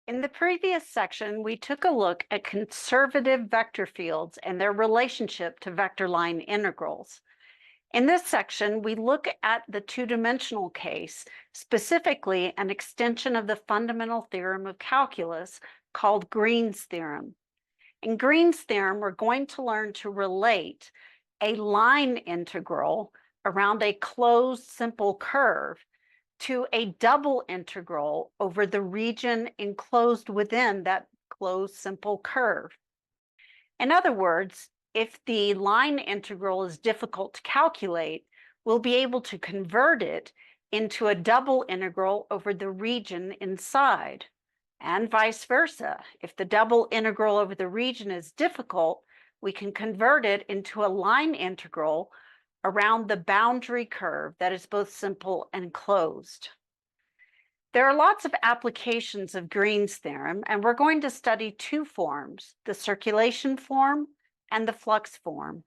In the previous section, we took a look at conservative vector fields and their relationship to vector line integrals. In this section, we look at the two-dimensional case, specifically an extension of the fundamental theorem of calculus called Green's theorem. In Green's theorem, we're going to learn to relate a line integral around a closed simple curve to a double integral over the region enclosed within that closed simple curve. In other words, if the line integral is difficult to calculate, we'll be able to convert it into a double integral over the region inside, and vice versa. If the double integral over the region is difficult, we can convert it into a line integral around the boundary curve that is both simple and closed. There are lots of applications of Green's theorem, and we're going to study two forms, the circulation form and the flux form.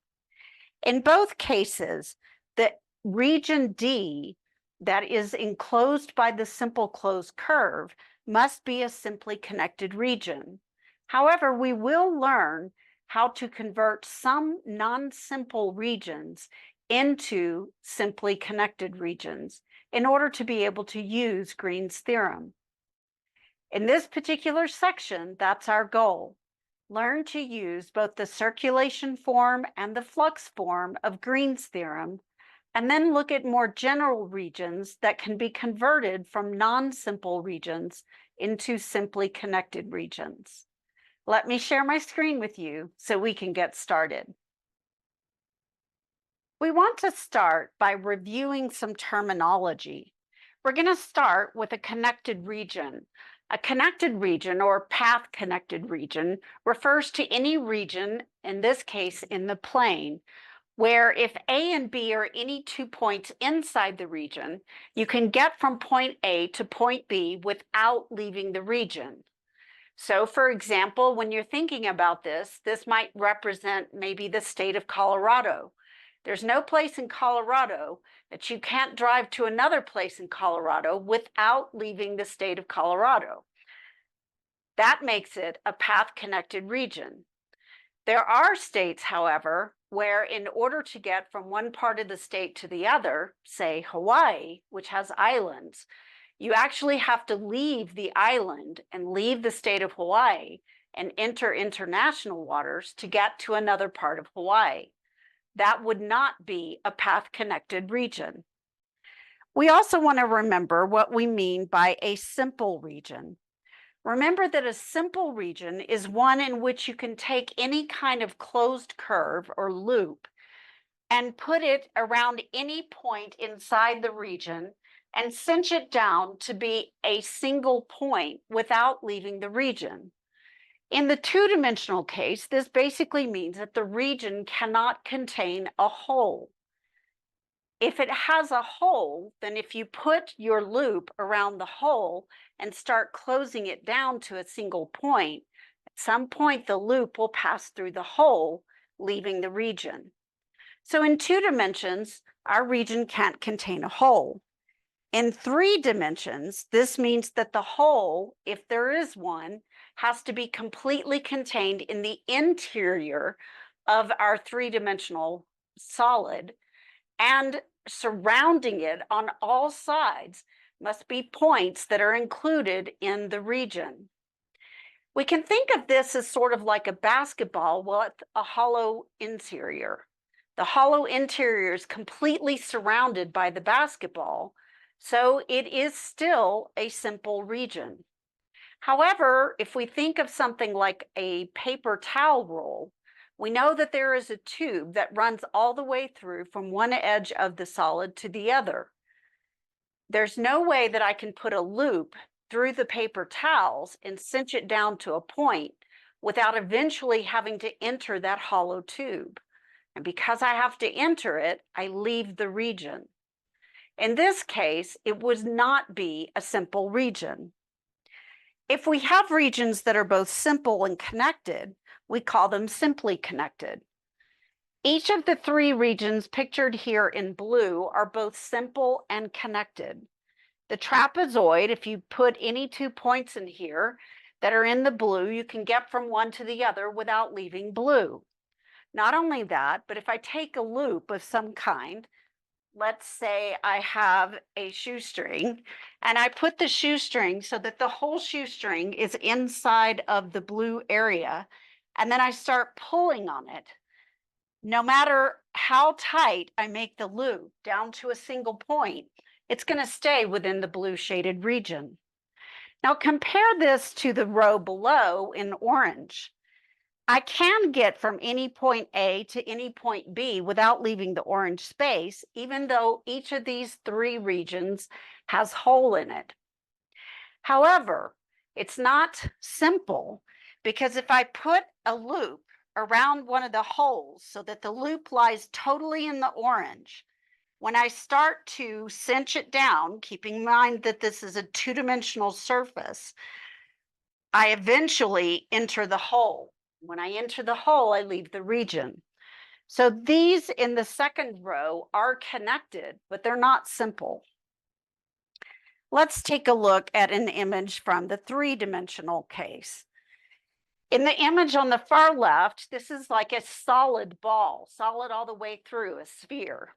In both cases, the region D that is enclosed by the simple closed curve must be a simply connected region. However, we will learn how to convert some non-simple regions into simply connected regions in order to be able to use Green's theorem. In this particular section, that's our goal. Learn to use both the circulation form and the flux form of Green's theorem, and then look at more general regions that can be converted from non-simple regions into simply connected regions. Let me share my screen with you so we can get started. We want to start by reviewing some terminology. We're going to start with a connected region. A connected region, or path-connected region, refers to any region, in this case in the plane, where if A and B are any 2 points inside the region, you can get from point A to point B without leaving the region. So, for example, when you're thinking about this might represent maybe the state of Colorado. There's no place in Colorado that you can't drive to another place in Colorado without leaving the state of Colorado. That makes it a path-connected region. There are states, however, where in order to get from one part of the state to the other, say Hawaii, which has islands, you actually have to leave the island and leave the state of Hawaii and enter international waters to get to another part of Hawaii. That would not be a path-connected region. We also want to remember what we mean by a simple region. Remember that a simple region is one in which you can take any kind of closed curve or loop and put it around any point inside the region and cinch it down to be a single point without leaving the region. In the two-dimensional case, this basically means that the region cannot contain a hole. If it has a hole, then if you put your loop around the hole and start closing it down to a single point, at some point the loop will pass through the hole, leaving the region. So in 2 dimensions, our region can't contain a hole. In 3 dimensions, this means that the hole, if there is one, has to be completely contained in the interior of our 3-dimensional solid, and surrounding it on all sides must be points that are included in the region. We can think of this as sort of like a basketball with a hollow interior. The hollow interior is completely surrounded by the basketball, so it is still a simple region. However, if we think of something like a paper towel roll, we know that there is a tube that runs all the way through from one edge of the solid to the other. There's no way that I can put a loop through the paper towels and cinch it down to a point without eventually having to enter that hollow tube. And because I have to enter it, I leave the region. In this case, it would not be a simple region. If we have regions that are both simple and connected, we call them simply connected. Each of the 3 regions pictured here in blue are both simple and connected. The trapezoid, if you put any 2 points in here, that are in the blue, you can get from one to the other without leaving blue. Not only that, but if I take a loop of some kind, let's say I have a shoestring, and I put the shoestring so that the whole shoestring is inside of the blue area, and then I start pulling on it. No matter how tight I make the loop down to a single point, it's going to stay within the blue shaded region. Now compare this to the row below in orange. I can get from any point A to any point B without leaving the orange space, even though each of these three regions has hole in it. However, it's not simple, because if I put a loop around one of the holes so that the loop lies totally in the orange, when I start to cinch it down, keeping in mind that this is a two-dimensional surface, I eventually enter the hole. When I enter the hole, I leave the region. So these in the second row are connected, but they're not simple. Let's take a look at an image from the three-dimensional case. In the image on the far left, this is like a solid ball, solid all the way through, a sphere.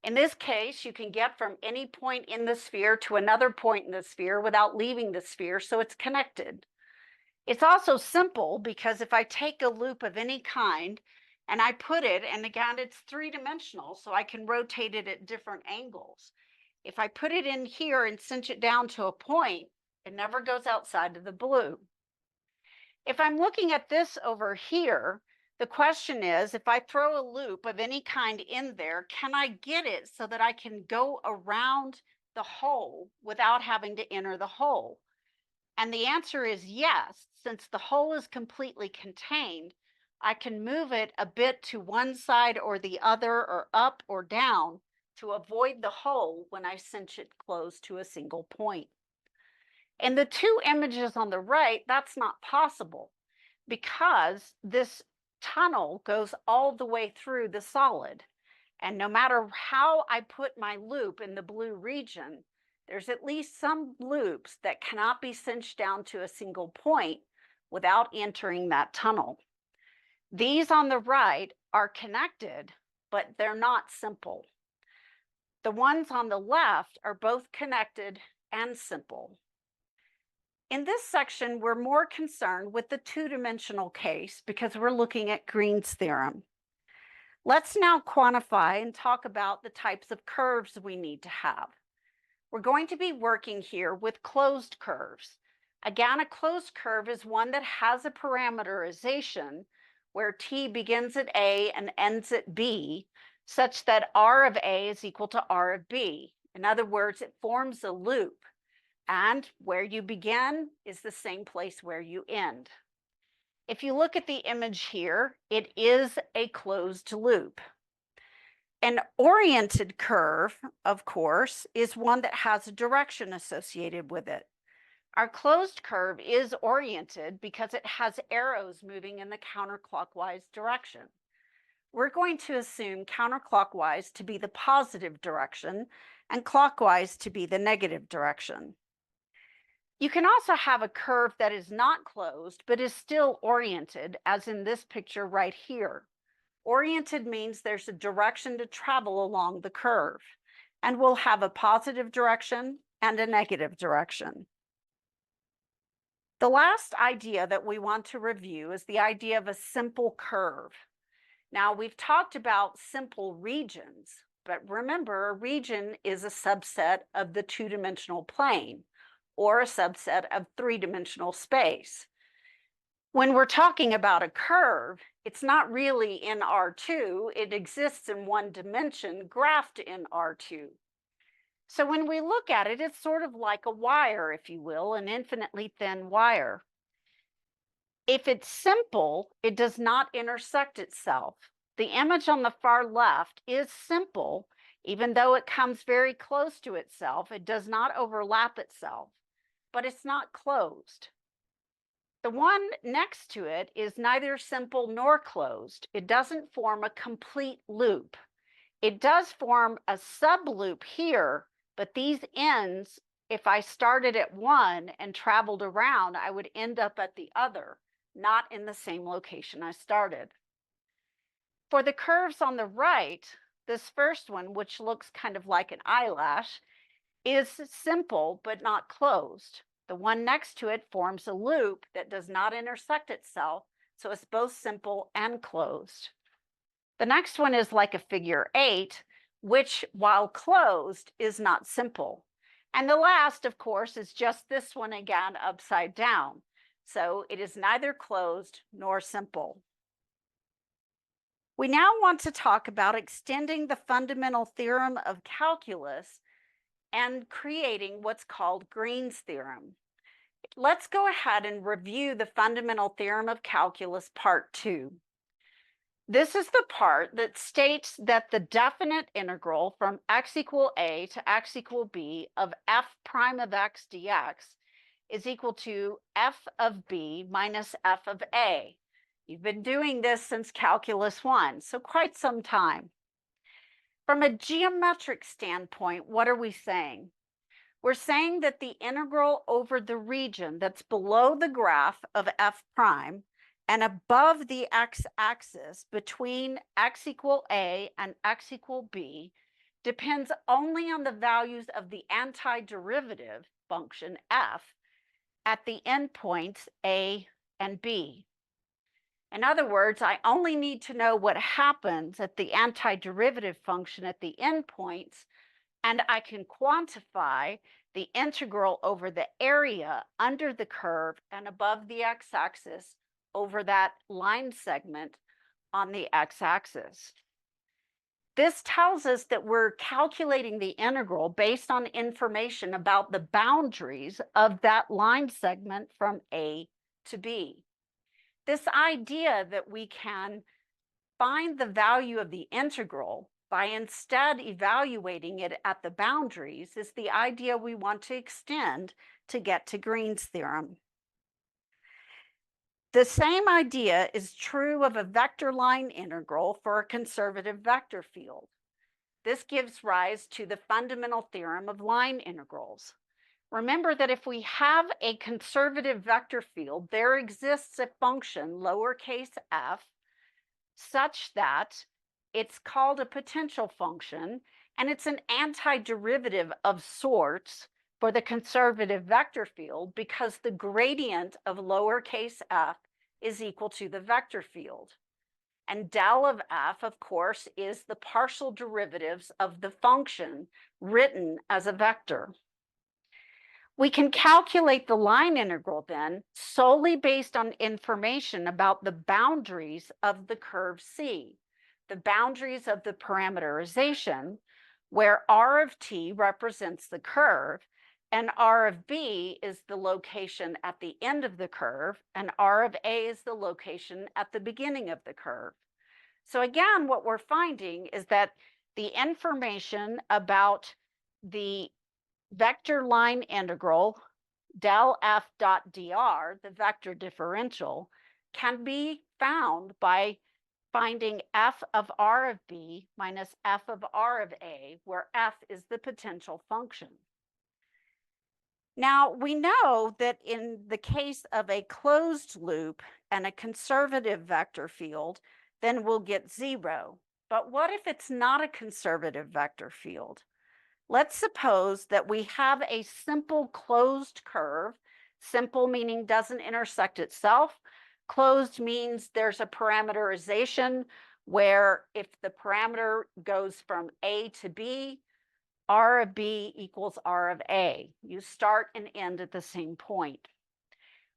In this case, you can get from any point in the sphere to another point in the sphere without leaving the sphere, so it's connected. It's also simple because if I take a loop of any kind and I put it, and again, it's three-dimensional, so I can rotate it at different angles. If I put it in here and cinch it down to a point, it never goes outside of the blue. If I'm looking at this over here, the question is, if I throw a loop of any kind in there, can I get it so that I can go around the hole without having to enter the hole? And the answer is yes. Since the hole is completely contained, I can move it a bit to one side or the other, or up or down, to avoid the hole when I cinch it closed to a single point. In the two images on the right, that's not possible, because this tunnel goes all the way through the solid. And no matter how I put my loop in the blue region, there's at least some loops that cannot be cinched down to a single point without entering that tunnel. These on the right are connected, but they're not simple. The ones on the left are both connected and simple. In this section, we're more concerned with the two-dimensional case because we're looking at Green's theorem. Let's now quantify and talk about the types of curves we need to have. We're going to be working here with closed curves. Again, a closed curve is one that has a parameterization where t begins at A and ends at B, such that R of A is equal to R of B. In other words, it forms a loop, and where you begin is the same place where you end. If you look at the image here, it is a closed loop. An oriented curve, of course, is one that has a direction associated with it. Our closed curve is oriented because it has arrows moving in the counterclockwise direction. We're going to assume counterclockwise to be the positive direction and clockwise to be the negative direction. You can also have a curve that is not closed but is still oriented, as in this picture right here. Oriented means there's a direction to travel along the curve, and we'll have a positive direction and a negative direction. The last idea that we want to review is the idea of a simple curve. Now, we've talked about simple regions, but remember, a region is a subset of the two-dimensional plane, or a subset of three-dimensional space. When we're talking about a curve, it's not really in R2, it exists in one dimension, graphed in R2. So when we look at it, it's sort of like a wire, if you will, an infinitely thin wire. If it's simple, it does not intersect itself. The image on the far left is simple, even though it comes very close to itself. It does not overlap itself, but it's not closed. The one next to it is neither simple nor closed. It doesn't form a complete loop. It does form a subloop here, but these ends if I started at one and traveled around, I would end up at the other, not in the same location I started. For the curves on the right, this first one, which looks kind of like an eyelash, is simple but not closed. The one next to it forms a loop that does not intersect itself, so it's both simple and closed. The next one is like a figure 8, which, while closed, is not simple. And the last, of course, is just this one again upside down. So it is neither closed nor simple. We now want to talk about extending the fundamental theorem of calculus and creating what's called Green's theorem. Let's go ahead and review the fundamental theorem of calculus part 2. This is the part that states that the definite integral from x equal a to x equal b of f prime of x dx is equal to f of b minus f of a. You've been doing this since calculus 1, so quite some time. From a geometric standpoint, what are we saying? We're saying that the integral over the region that's below the graph of f prime and above the x-axis between x equal a and x equal b depends only on the values of the antiderivative function f at the endpoints a and b. In other words, I only need to know what happens at the antiderivative function at the endpoints, and I can quantify the integral over the area under the curve and above the x-axis over that line segment on the x-axis. This tells us that we're calculating the integral based on information about the boundaries of that line segment from A to B. This idea that we can find the value of the integral by instead evaluating it at the boundaries is the idea we want to extend to get to Green's theorem. The same idea is true of a vector line integral for a conservative vector field. This gives rise to the fundamental theorem of line integrals. Remember that if we have a conservative vector field, there exists a function, lowercase f, such that it's called a potential function, and it's an antiderivative of sorts for the conservative vector field because the gradient of lowercase f is equal to the vector field. And del of f, of course, is the partial derivatives of the function written as a vector. We can calculate the line integral then solely based on information about the boundaries of the curve C, the boundaries of the parameterization, where r of t represents the curve, and r of b is the location at the end of the curve, and r of a is the location at the beginning of the curve. So again, what we're finding is that the information about the vector line integral del f dot dr, the vector differential, can be found by finding f of r of b minus f of r of a, where f is the potential function. Now, we know that in the case of a closed loop and a conservative vector field, then we'll get 0. But what if it's not a conservative vector field? Let's suppose that we have a simple closed curve, simple meaning doesn't intersect itself. Closed means there's a parameterization where if the parameter goes from A to B, R of B equals R of A. You start and end at the same point.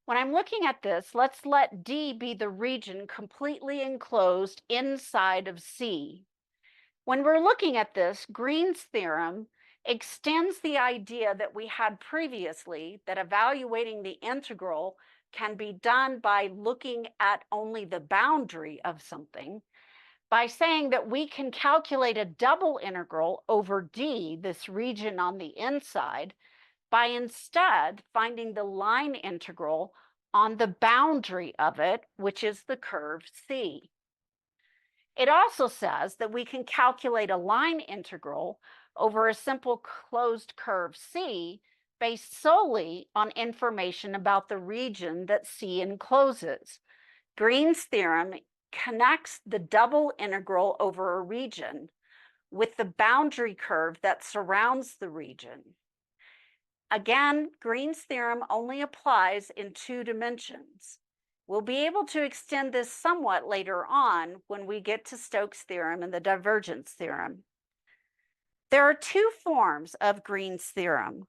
When I'm looking at this, let's let D be the region completely enclosed inside of C. When we're looking at this, Green's theorem extends the idea that we had previously that evaluating the integral can be done by looking at only the boundary of something, by saying that we can calculate a double integral over D, this region on the inside, by instead finding the line integral on the boundary of it, which is the curve C. It also says that we can calculate a line integral over a simple closed curve C based solely on information about the region that C encloses. Green's theorem connects the double integral over a region with the boundary curve that surrounds the region. Again, Green's theorem only applies in 2 dimensions. We'll be able to extend this somewhat later on when we get to Stokes' theorem and the divergence theorem. There are 2 forms of Green's theorem.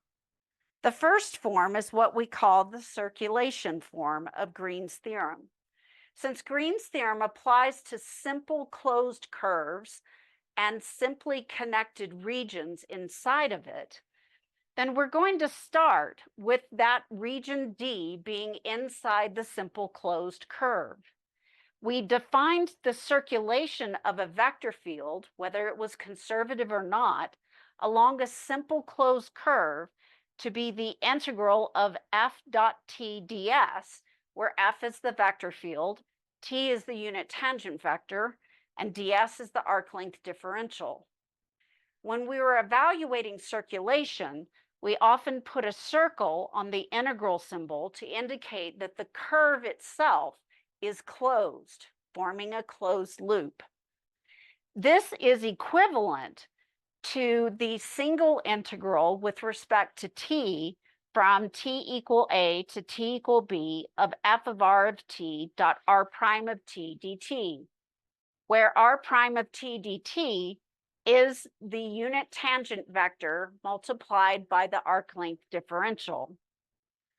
The first form is what we call the circulation form of Green's theorem. Since Green's theorem applies to simple closed curves and simply connected regions inside of it, then we're going to start with that region D being inside the simple closed curve. We defined the circulation of a vector field, whether it was conservative or not, along a simple closed curve to be the integral of f dot t ds, where f is the vector field, t is the unit tangent vector, and ds is the arc length differential. When we were evaluating circulation, we often put a circle on the integral symbol to indicate that the curve itself is closed, forming a closed loop. This is equivalent to the single integral with respect to t from t equal a to t equal b of f of r of t dot r prime of t dt, where r prime of t dt is the unit tangent vector multiplied by the arc length differential.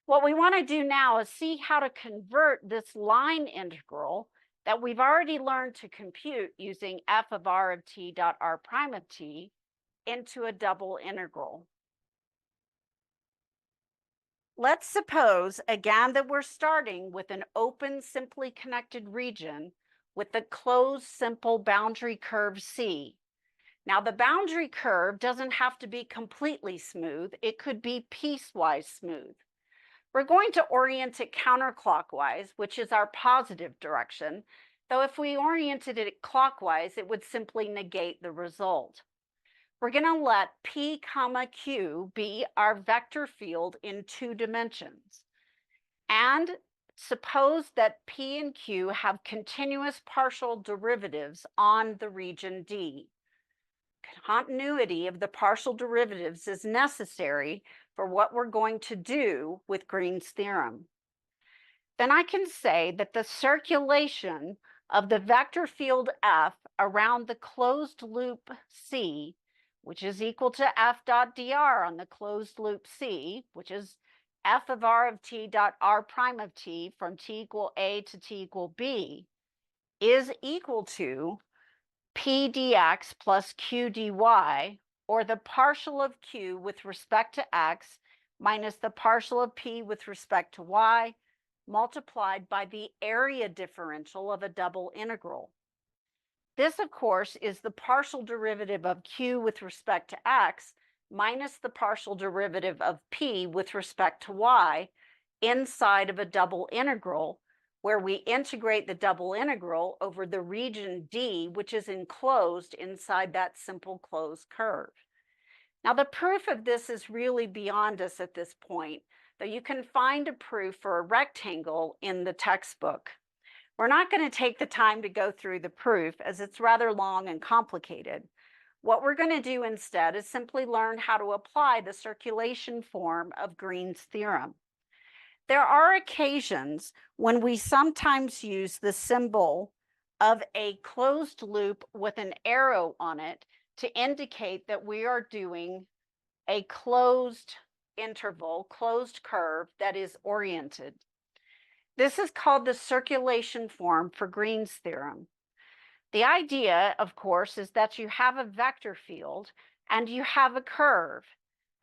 What we want to do now is see how to convert this line integral that we've already learned to compute using f of r of t dot r prime of t into a double integral. Let's suppose again that we're starting with an open, simply connected region with the closed, simple boundary curve C. Now, the boundary curve doesn't have to be completely smooth. It could be piecewise smooth. We're going to orient it counterclockwise, which is our positive direction, though if we oriented it clockwise, it would simply negate the result. We're going to let P comma Q be our vector field in 2 dimensions. And suppose that P and Q have continuous partial derivatives on the region D. Continuity of the partial derivatives is necessary for what we're going to do with Green's theorem. Then I can say that the circulation of the vector field F around the closed loop C, which is equal to F dot dr on the closed loop C, which is F of r of t dot r prime of t from t equal a to t equal b, is equal to P dx plus Q dy, or the partial of Q with respect to x minus the partial of P with respect to y, multiplied by the area differential of a double integral. This, of course, is the partial derivative of Q with respect to x minus the partial derivative of P with respect to y inside of a double integral, where we integrate the double integral over the region D, which is enclosed inside that simple closed curve. Now, the proof of this is really beyond us at this point, though you can find a proof for a rectangle in the textbook. We're not going to take the time to go through the proof as it's rather long and complicated. What we're going to do instead is simply learn how to apply the circulation form of Green's theorem. There are occasions when we sometimes use the symbol of a closed loop with an arrow on it to indicate that we are doing a closed interval, closed curve that is oriented. This is called the circulation form for Green's theorem. The idea, of course, is that you have a vector field and you have a curve,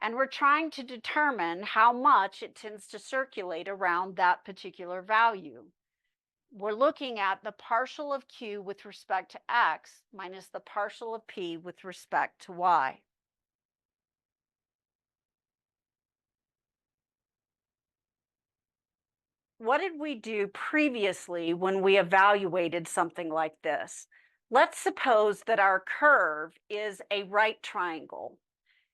and we're trying to determine how much it tends to circulate around that particular value. We're looking at the partial of Q with respect to x minus the partial of P with respect to y. What did we do previously when we evaluated something like this? Let's suppose that our curve is a right triangle.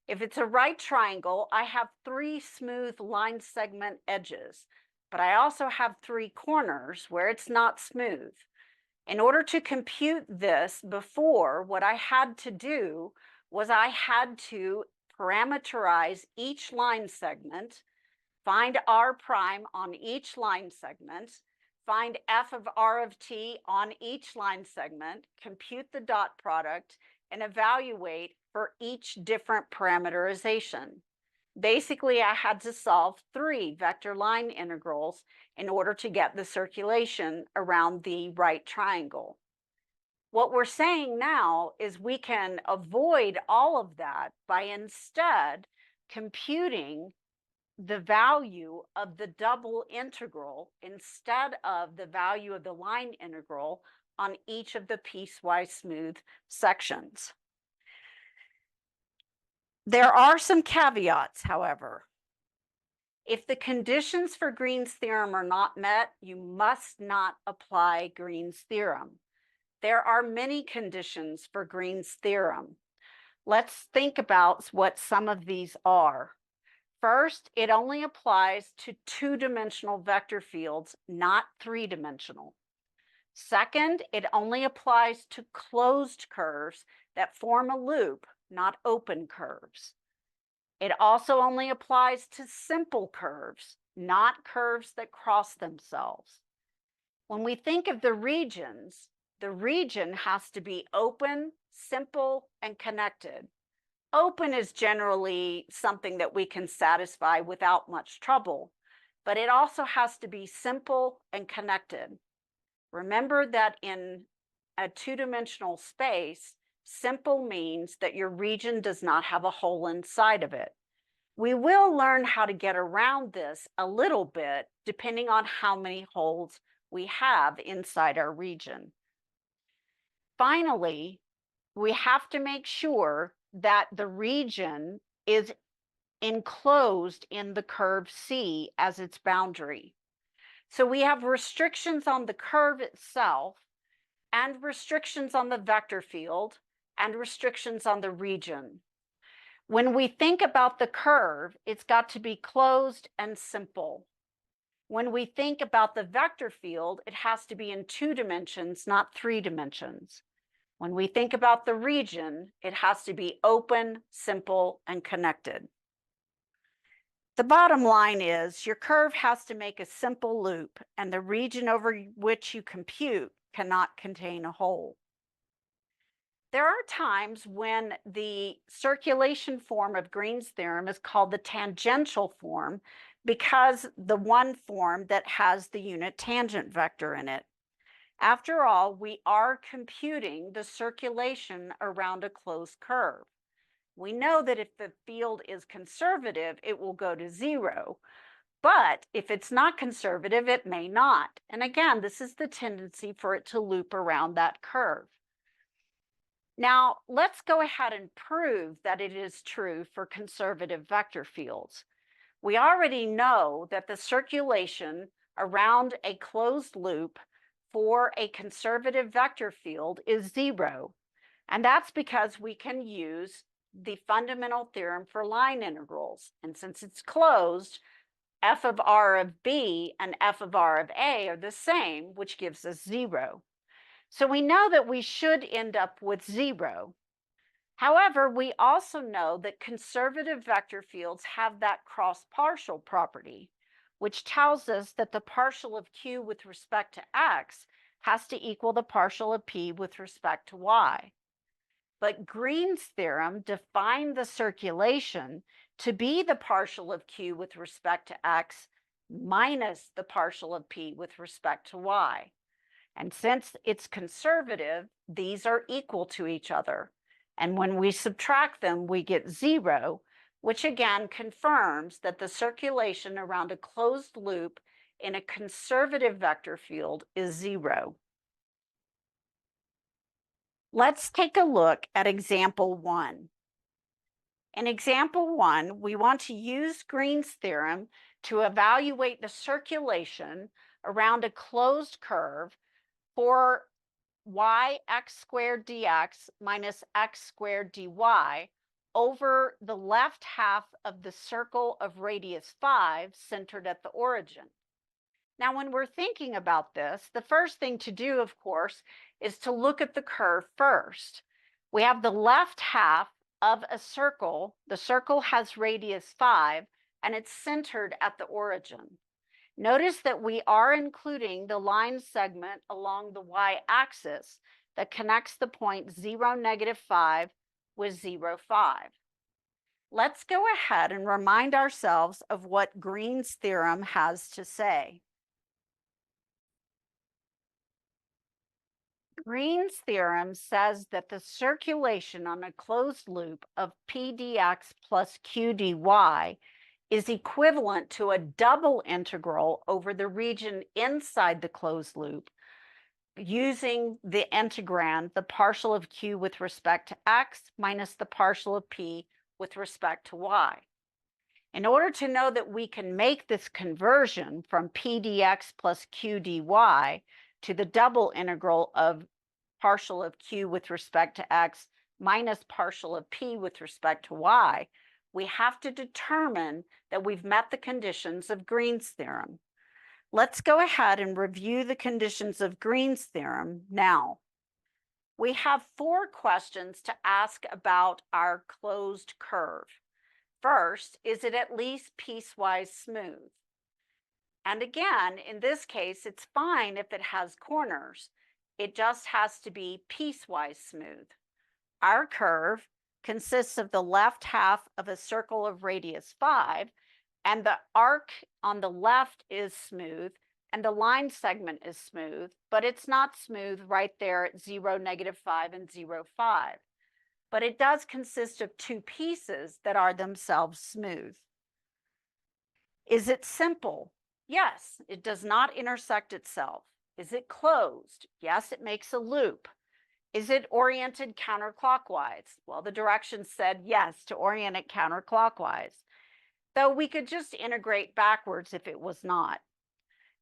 If it's a right triangle, I have 3 smooth line segment edges, but I also have 3 corners where it's not smooth. In order to compute this before, what I had to do was I had to parameterize each line segment, find R prime on each line segment, find f of R of t on each line segment, compute the dot product, and evaluate for each different parameterization. Basically, I had to solve 3 vector line integrals in order to get the circulation around the right triangle. What we're saying now is we can avoid all of that by instead computing the value of the double integral instead of the value of the line integral on each of the piecewise smooth sections. There are some caveats, however. If the conditions for Green's theorem are not met, you must not apply Green's theorem. There are many conditions for Green's theorem. Let's think about what some of these are. First, it only applies to 2-dimensional vector fields, not 3-dimensional. Second, it only applies to closed curves that form a loop, not open curves. It also only applies to simple curves, not curves that cross themselves. When we think of the regions, the region has to be open, simple, and connected. Open is generally something that we can satisfy without much trouble, but it also has to be simple and connected. Remember that in a 2-dimensional space, simple means that your region does not have a hole inside of it. We will learn how to get around this a little bit depending on how many holes we have inside our region. Finally, we have to make sure that the region is enclosed in the curve C as its boundary. So we have restrictions on the curve itself, and restrictions on the vector field, and restrictions on the region. When we think about the curve, it's got to be closed and simple. When we think about the vector field, it has to be in 2 dimensions, not 3 dimensions. When we think about the region, it has to be open, simple, and connected. The bottom line is your curve has to make a simple loop, and the region over which you compute cannot contain a hole. There are times when the circulation form of Green's theorem is called the tangential form because the one form that has the unit tangent vector in it. After all, we are computing the circulation around a closed curve. We know that if the field is conservative, it will go to 0. But if it's not conservative, it may not. And again, this is the tendency for it to loop around that curve. Now, let's go ahead and prove that it is true for conservative vector fields. We already know that the circulation around a closed loop for a conservative vector field is 0. And that's because we can use the fundamental theorem for line integrals. And since it's closed, f of r of b and f of r of a are the same, which gives us 0. So we know that we should end up with 0. However, we also know that conservative vector fields have that cross-partial property, which tells us that the partial of q with respect to x has to equal the partial of p with respect to y. But Green's theorem defined the circulation to be the partial of q with respect to x minus the partial of p with respect to y. And since it's conservative, these are equal to each other. And when we subtract them, we get 0, which again confirms that the circulation around a closed loop in a conservative vector field is 0. Let's take a look at example 1. In example 1, we want to use Green's theorem to evaluate the circulation around a closed curve for y x squared dx minus x squared dy over the left half of the circle of radius 5 centered at the origin. Now, when we're thinking about this, the first thing to do, of course, is to look at the curve first. We have the left half of a circle. The circle has radius 5, and it's centered at the origin. Notice that we are including the line segment along the y-axis that connects the point 0, -5 with 0, 5. Let's go ahead and remind ourselves of what Green's theorem has to say. Green's theorem says that the circulation on a closed loop of p dx plus q dy is equivalent to a double integral over the region inside the closed loop using the integrand, the partial of q with respect to x minus the partial of p with respect to y. In order to know that we can make this conversion from p dx plus q dy to the double integral of partial of q with respect to x minus partial of p with respect to y, we have to determine that we've met the conditions of Green's theorem. Let's go ahead and review the conditions of Green's theorem now. We have 4 questions to ask about our closed curve. First, is it at least piecewise smooth? And again, in this case, it's fine if it has corners. It just has to be piecewise smooth. Our curve consists of the left half of a circle of radius 5, and the arc on the left is smooth, and the line segment is smooth, but it's not smooth right there at 0, -5, and 0, 5. But it does consist of 2 pieces that are themselves smooth. Is it simple? Yes, it does not intersect itself. Is it closed? Yes, it makes a loop. Is it oriented counterclockwise? Well, the directions said yes to orient it counterclockwise, though we could just integrate backwards if it was not.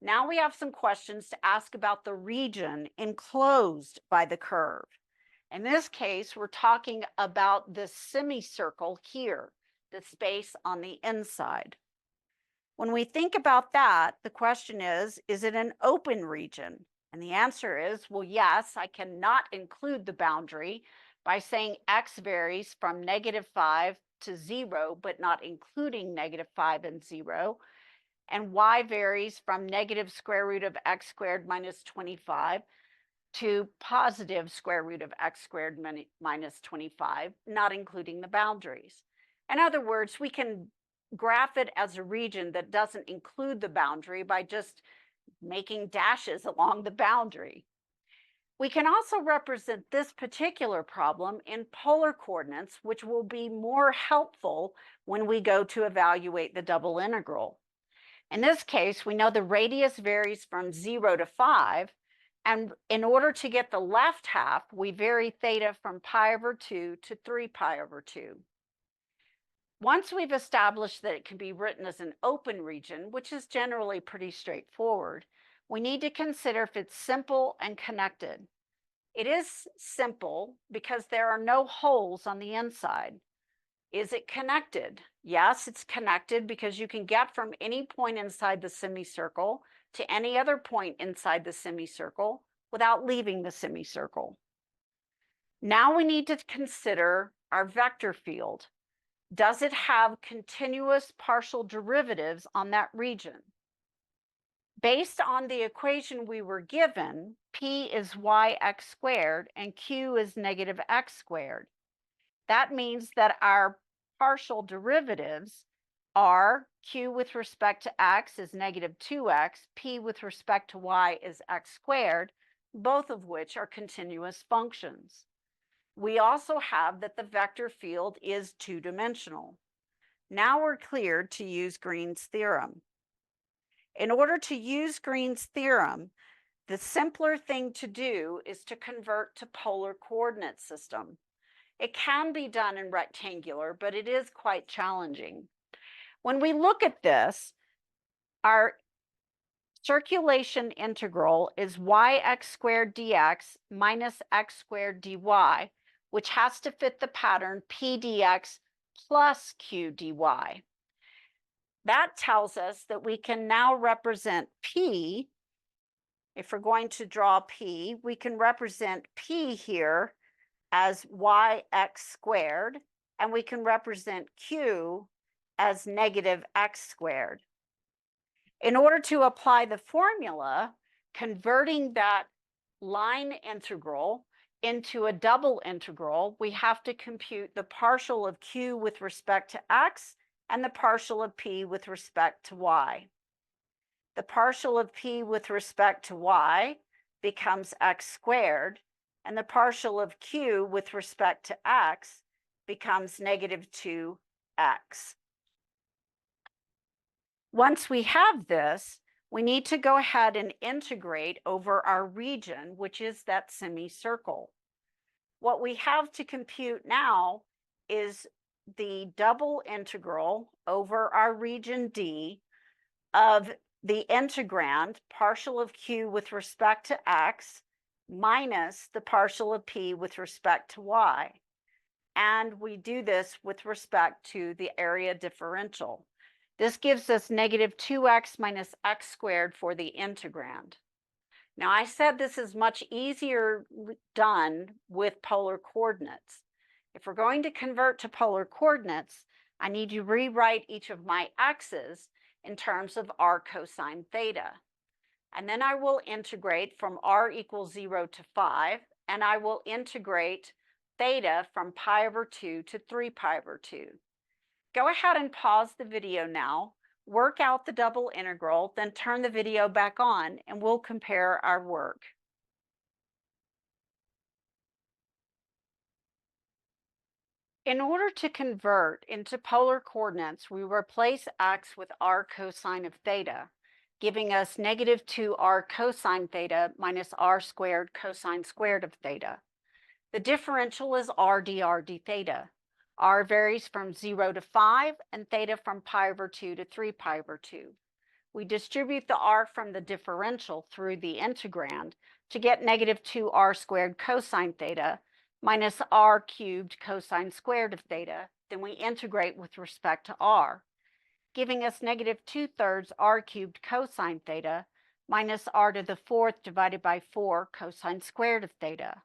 Now we have some questions to ask about the region enclosed by the curve. In this case, we're talking about this semicircle here, the space on the inside. When we think about that, the question is it an open region? And the answer is, well, yes, I cannot include the boundary by saying x varies from -5 to 0, but not including -5 and 0. And y varies from negative square root of x squared minus 25 to positive square root of x squared minus 25, not including the boundaries. In other words, we can graph it as a region that doesn't include the boundary by just making dashes along the boundary. We can also represent this particular problem in polar coordinates, which will be more helpful when we go to evaluate the double integral. In this case, we know the radius varies from 0 to 5, and in order to get the left half, we vary theta from pi over 2 to 3 pi over 2. Once we've established that it can be written as an open region, which is generally pretty straightforward, we need to consider if it's simple and connected. It is simple because there are no holes on the inside. Is it connected? Yes, it's connected because you can get from any point inside the semicircle to any other point inside the semicircle without leaving the semicircle. Now we need to consider our vector field. Does it have continuous partial derivatives on that region? Based on the equation we were given, p is yx squared and q is -x squared. That means that our partial derivatives are q with respect to x is -2x, p with respect to y is x squared, both of which are continuous functions. We also have that the vector field is 2-dimensional. Now we're cleared to use Green's theorem. In order to use Green's theorem, the simpler thing to do is to convert to polar coordinate system. It can be done in rectangular, but it is quite challenging. When we look at this, our circulation integral is yx squared dx minus x squared dy, which has to fit the pattern P dx plus Q dy. That tells us that we can now represent P. If we're going to draw P, we can represent P here as yx squared, and we can represent Q as negative x squared. In order to apply the formula, converting that line integral into a double integral, we have to compute the partial of Q with respect to x and the partial of P with respect to y. The partial of P with respect to y becomes x squared, and the partial of Q with respect to x becomes negative 2x. Once we have this, we need to go ahead and integrate over our region, which is that semicircle. What we have to compute now is the double integral over our region D of the integrand partial of Q with respect to x minus the partial of P with respect to y. And we do this with respect to the area differential. This gives us negative 2x minus x squared for the integrand. Now, I said this is much easier done with polar coordinates. If we're going to convert to polar coordinates, I need to rewrite each of my x's in terms of r cosine theta. And then I will integrate from r equals 0 to 5, and I will integrate theta from pi over 2 to 3 pi over 2. Go ahead and pause the video now, work out the double integral, then turn the video back on, and we'll compare our work. In order to convert into polar coordinates, we replace x with r cosine of theta, giving us negative 2r cosine theta minus r squared cosine squared of theta. The differential is r dr d theta. R varies from 0 to 5 and theta from pi over 2 to 3 pi over 2. We distribute the r from the differential through the integrand to get negative 2r squared cosine theta minus r cubed cosine squared of theta. Then we integrate with respect to r, giving us negative 2/3 r cubed cosine theta minus r to the 4th divided by 4 cosine squared of theta.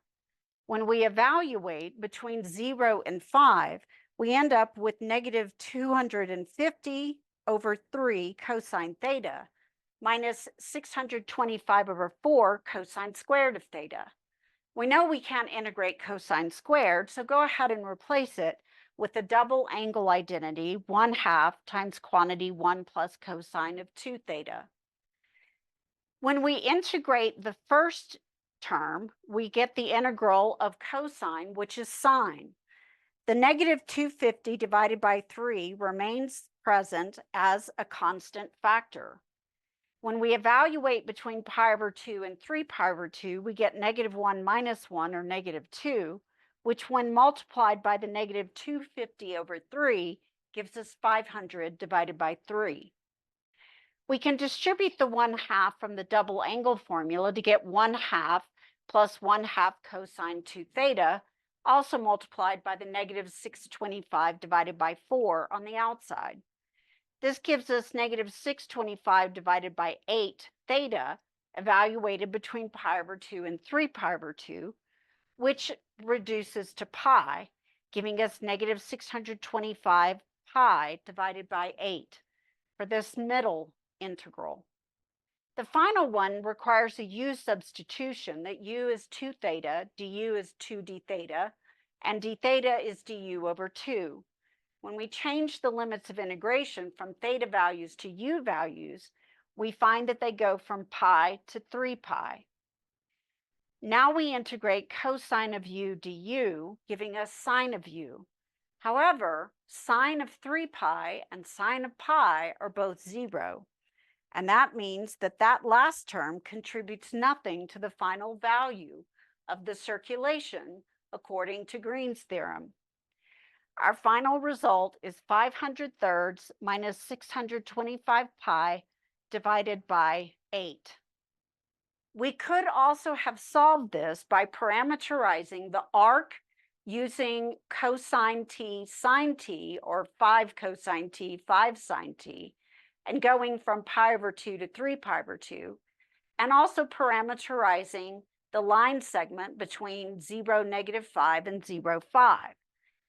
When we evaluate between 0 and 5, we end up with negative 250 over 3 cosine theta minus 625 over 4 cosine squared of theta. We know we can't integrate cosine squared, so go ahead and replace it with the double angle identity 1/2 times quantity 1 plus cosine of 2 theta. When we integrate the first term, we get the integral of cosine, which is sine. The negative 250 divided by 3 remains present as a constant factor. When we evaluate between pi over 2 and 3 pi over 2, we get negative 1 minus 1, or negative 2, which when multiplied by the negative 250 over 3 gives us 500 divided by 3. We can distribute the 1/2 from the double angle formula to get 1/2 plus 1/2 cosine 2 theta, also multiplied by the negative 625 divided by 4 on the outside. This gives us negative 625 divided by 8 theta, evaluated between pi over 2 and 3 pi over 2, which reduces to pi, giving us negative 625 pi divided by 8 for this middle integral. The final one requires a u substitution, that u is 2 theta, du is 2 d theta, and d theta is du over 2. When we change the limits of integration from theta values to u values, we find that they go from pi to 3 pi. Now we integrate cosine of u du, giving us sine of u. However, sine of 3 pi and sine of pi are both 0. And that means that that last term contributes nothing to the final value of the circulation according to Green's theorem. Our final result is 500 minus 625 pi divided by 8. We could also have solved this by parameterizing the arc using cosine t sine t, or 5 cosine t, 5 sine t, and going from pi over 2 to 3 pi over 2, and also parameterizing the line segment between 0, -5 and 0, 5,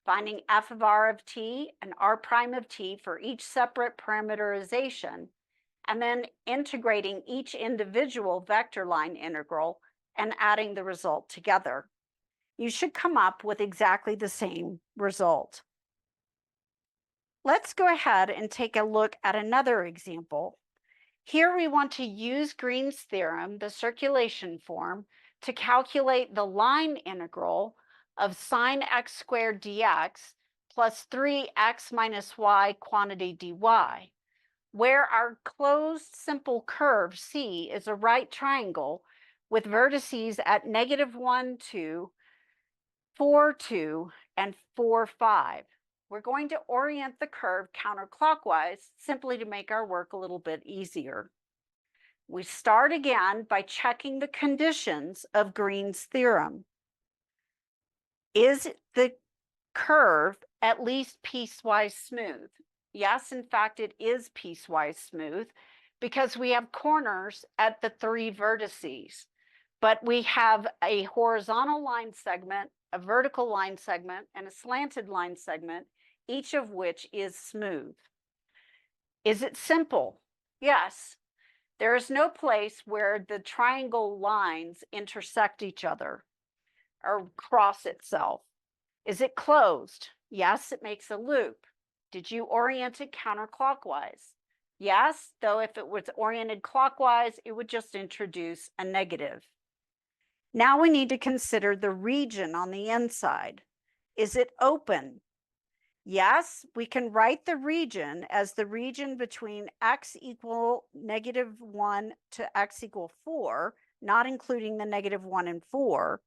finding f of r of t and r prime of t for each separate parameterization, and then integrating each individual vector line integral and adding the result together. You should come up with exactly the same result. Let's go ahead and take a look at another example. Here we want to use Green's theorem, the circulation form, to calculate the line integral of sine x squared dx plus 3x minus y quantity dy, where our closed simple curve C is a right triangle with vertices at -1, 2, 4, 2, and 4, 5. We're going to orient the curve counterclockwise simply to make our work a little bit easier. We start again by checking the conditions of Green's theorem. Is the curve at least piecewise smooth? Yes, in fact, it is piecewise smooth because we have corners at the 3 vertices, but we have a horizontal line segment, a vertical line segment, and a slanted line segment, each of which is smooth. Is it simple? Yes. There is no place where the triangle lines intersect each other or cross itself. Is it closed? Yes, it makes a loop. Did you orient it counterclockwise? Yes, though if it was oriented clockwise, it would just introduce a negative. Now we need to consider the region on the inside. Is it open? Yes, we can write the region as the region between x equal -1 to x equal 4, not including the -1 and 4,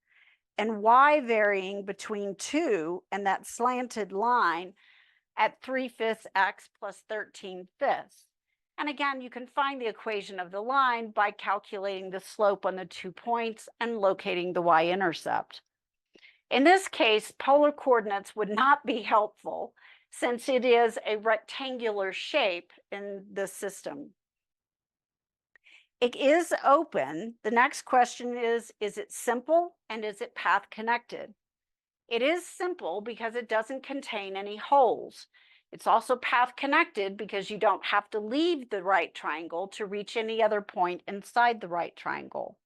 and y varying between 2 and that slanted line at 3/5 x plus 13/5. And again, you can find the equation of the line by calculating the slope on the 2 points and locating the y-intercept. In this case, polar coordinates would not be helpful since it is a rectangular shape in the system. It is open. The next question is it simple and is it path connected? It is simple because it doesn't contain any holes. It's also path connected because you don't have to leave the right triangle to reach any other point inside the right triangle.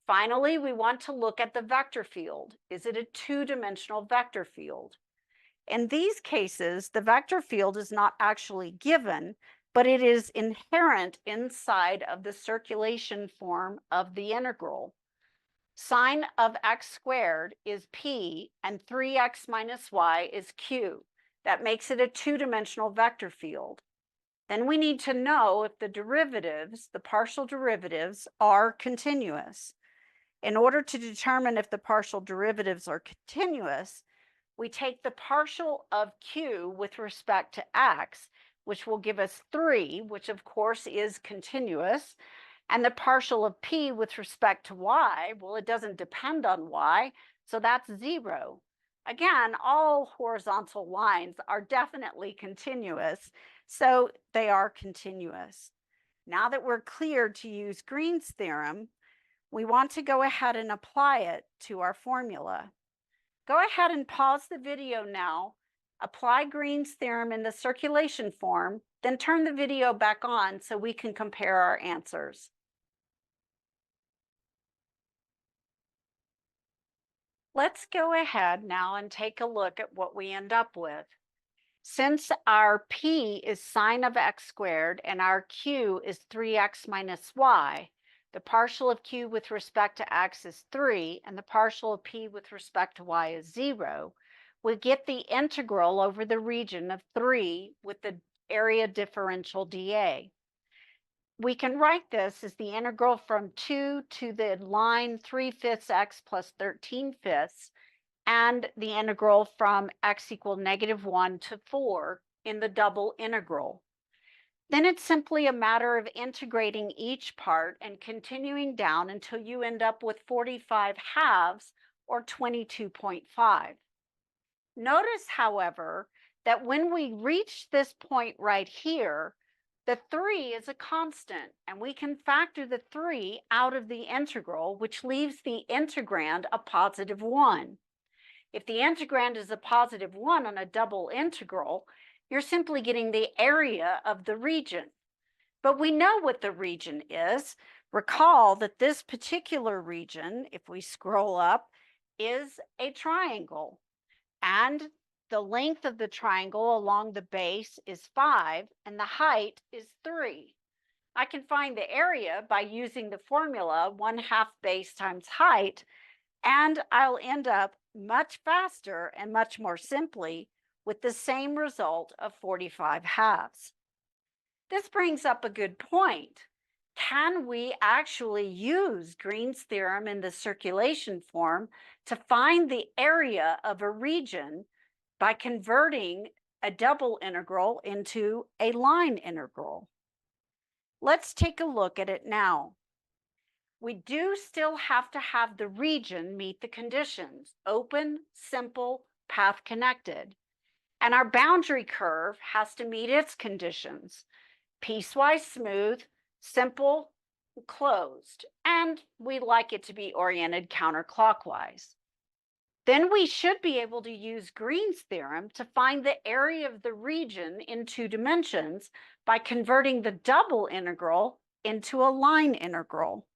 Finally, we want to look at the vector field. Is it a 2-dimensional vector field? In these cases, the vector field is not actually given, but it is inherent inside of the circulation form of the integral. Sine of x squared is p, and 3x minus y is q. That makes it a 2-dimensional vector field. Then we need to know if the derivatives, the partial derivatives, are continuous. In order to determine if the partial derivatives are continuous, we take the partial of q with respect to x, which will give us 3, which of course is continuous, and the partial of p with respect to y, well, it doesn't depend on y, so that's 0. Again, all horizontal lines are definitely continuous, so they are continuous. Now that we're clear to use Green's theorem, we want to go ahead and apply it to our formula. Go ahead and pause the video now, apply Green's theorem in the circulation form, then turn the video back on so we can compare our answers. Let's go ahead now and take a look at what we end up with. Since our p is sine of x squared and our q is 3x minus y, the partial of q with respect to x is 3, and the partial of p with respect to y is 0, we get the integral over the region of 3 with the area differential dA. We can write this as the integral from 2 to the line 3/5 x plus 13/5, and the integral from x equal -1 to 4 in the double integral. Then it's simply a matter of integrating each part and continuing down until you end up with 45 halves or 22.5. Notice, however, that when we reach this point right here, the 3 is a constant, and we can factor the 3 out of the integral, which leaves the integrand a positive 1. If the integrand is a positive 1 on a double integral, you're simply getting the area of the region. But we know what the region is. Recall that this particular region, if we scroll up, is a triangle. And the length of the triangle along the base is 5, and the height is 3. I can find the area by using the formula 1/2 base times height, and I'll end up much faster and much more simply with the same result of 45 halves. This brings up a good point. Can we actually use Green's theorem in the circulation form to find the area of a region by converting a double integral into a line integral? Let's take a look at it now. We do still have to have the region meet the conditions: open, simple, path connected. And our boundary curve has to meet its conditions: piecewise smooth, simple, closed, and we like it to be oriented counterclockwise. Then we should be able to use Green's theorem to find the area of the region in 2 dimensions by converting the double integral into a line integral.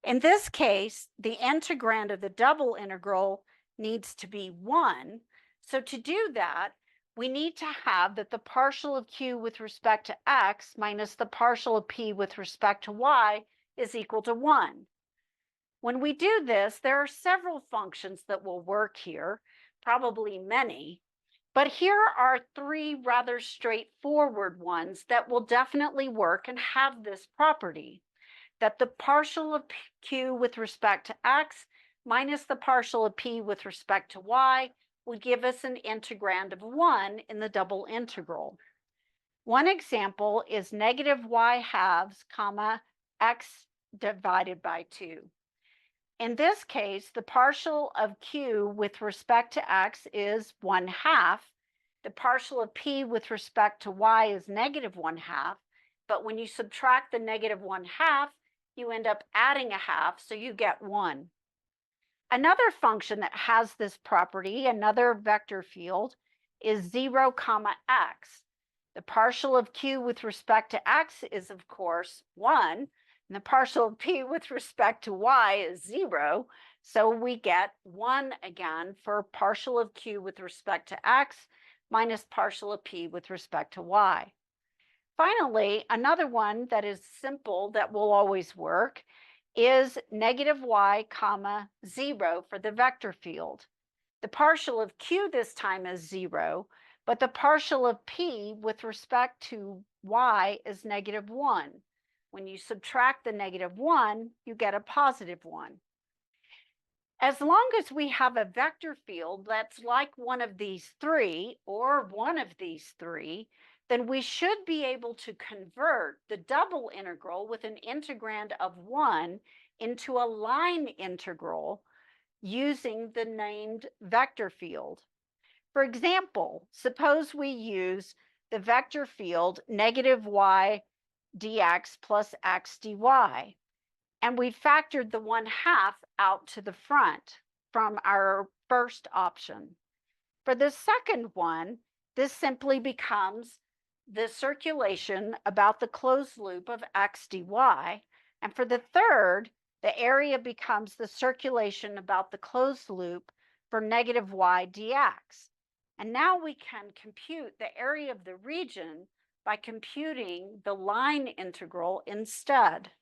In this case, the integrand of the double integral needs to be 1. So to do that, we need to have that the partial of q with respect to x minus the partial of p with respect to y is equal to 1. When we do this, there are several functions that will work here, probably many, but here are 3 rather straightforward ones that will definitely work and have this property: that the partial of q with respect to x minus the partial of p with respect to y would give us an integrand of 1 in the double integral. One example is negative y halves comma x divided by 2. In this case, the partial of q with respect to x is 1/2. The partial of p with respect to y is negative 1/2. But when you subtract the negative 1/2, you end up adding a half, so you get 1. Another function that has this property, another vector field, is 0, x. The partial of q with respect to x is, of course, 1, and the partial of p with respect to y is 0, so we get 1 again for partial of q with respect to x minus partial of p with respect to y. Finally, another one that is simple that will always work is negative y comma 0 for the vector field. The partial of q this time is 0, but the partial of p with respect to y is negative 1. When you subtract the negative 1, you get a positive 1. As long as we have a vector field that's like one of these 3 or one of these 3, then we should be able to convert the double integral with an integrand of 1 into a line integral using the named vector field. For example, suppose we use the vector field negative y dx plus x dy, and we factored the 1/2 out to the front from our first option. For the second one, this simply becomes the circulation about the closed loop of x dy, and for the third, the area becomes the circulation about the closed loop for negative y dx. And now we can compute the area of the region by computing the line integral instead.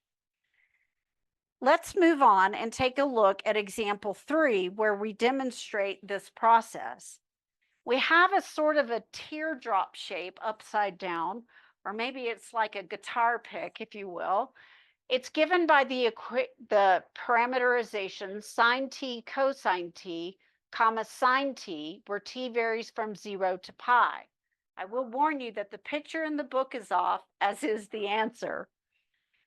Let's move on and take a look at example 3, where we demonstrate this process. We have a sort of a teardrop shape upside down, or maybe it's like a guitar pick, if you will. It's given by the parameterization sine t cosine t, comma sine t, where t varies from 0 to pi. I will warn you that the picture in the book is off, as is the answer.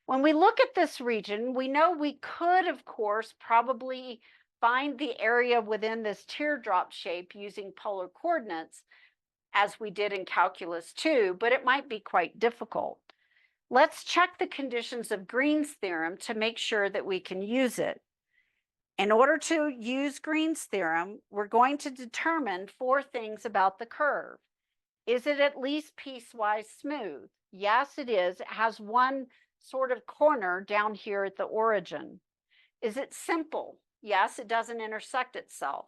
When we look at this region, we know we could, of course, probably find the area within this teardrop shape using polar coordinates, as we did in Calculus 2, but it might be quite difficult. Let's check the conditions of Green's theorem to make sure that we can use it. In order to use Green's theorem, we're going to determine 4 things about the curve. Is it at least piecewise smooth? Yes, it is. It has one sort of corner down here at the origin. Is it simple? Yes, it doesn't intersect itself.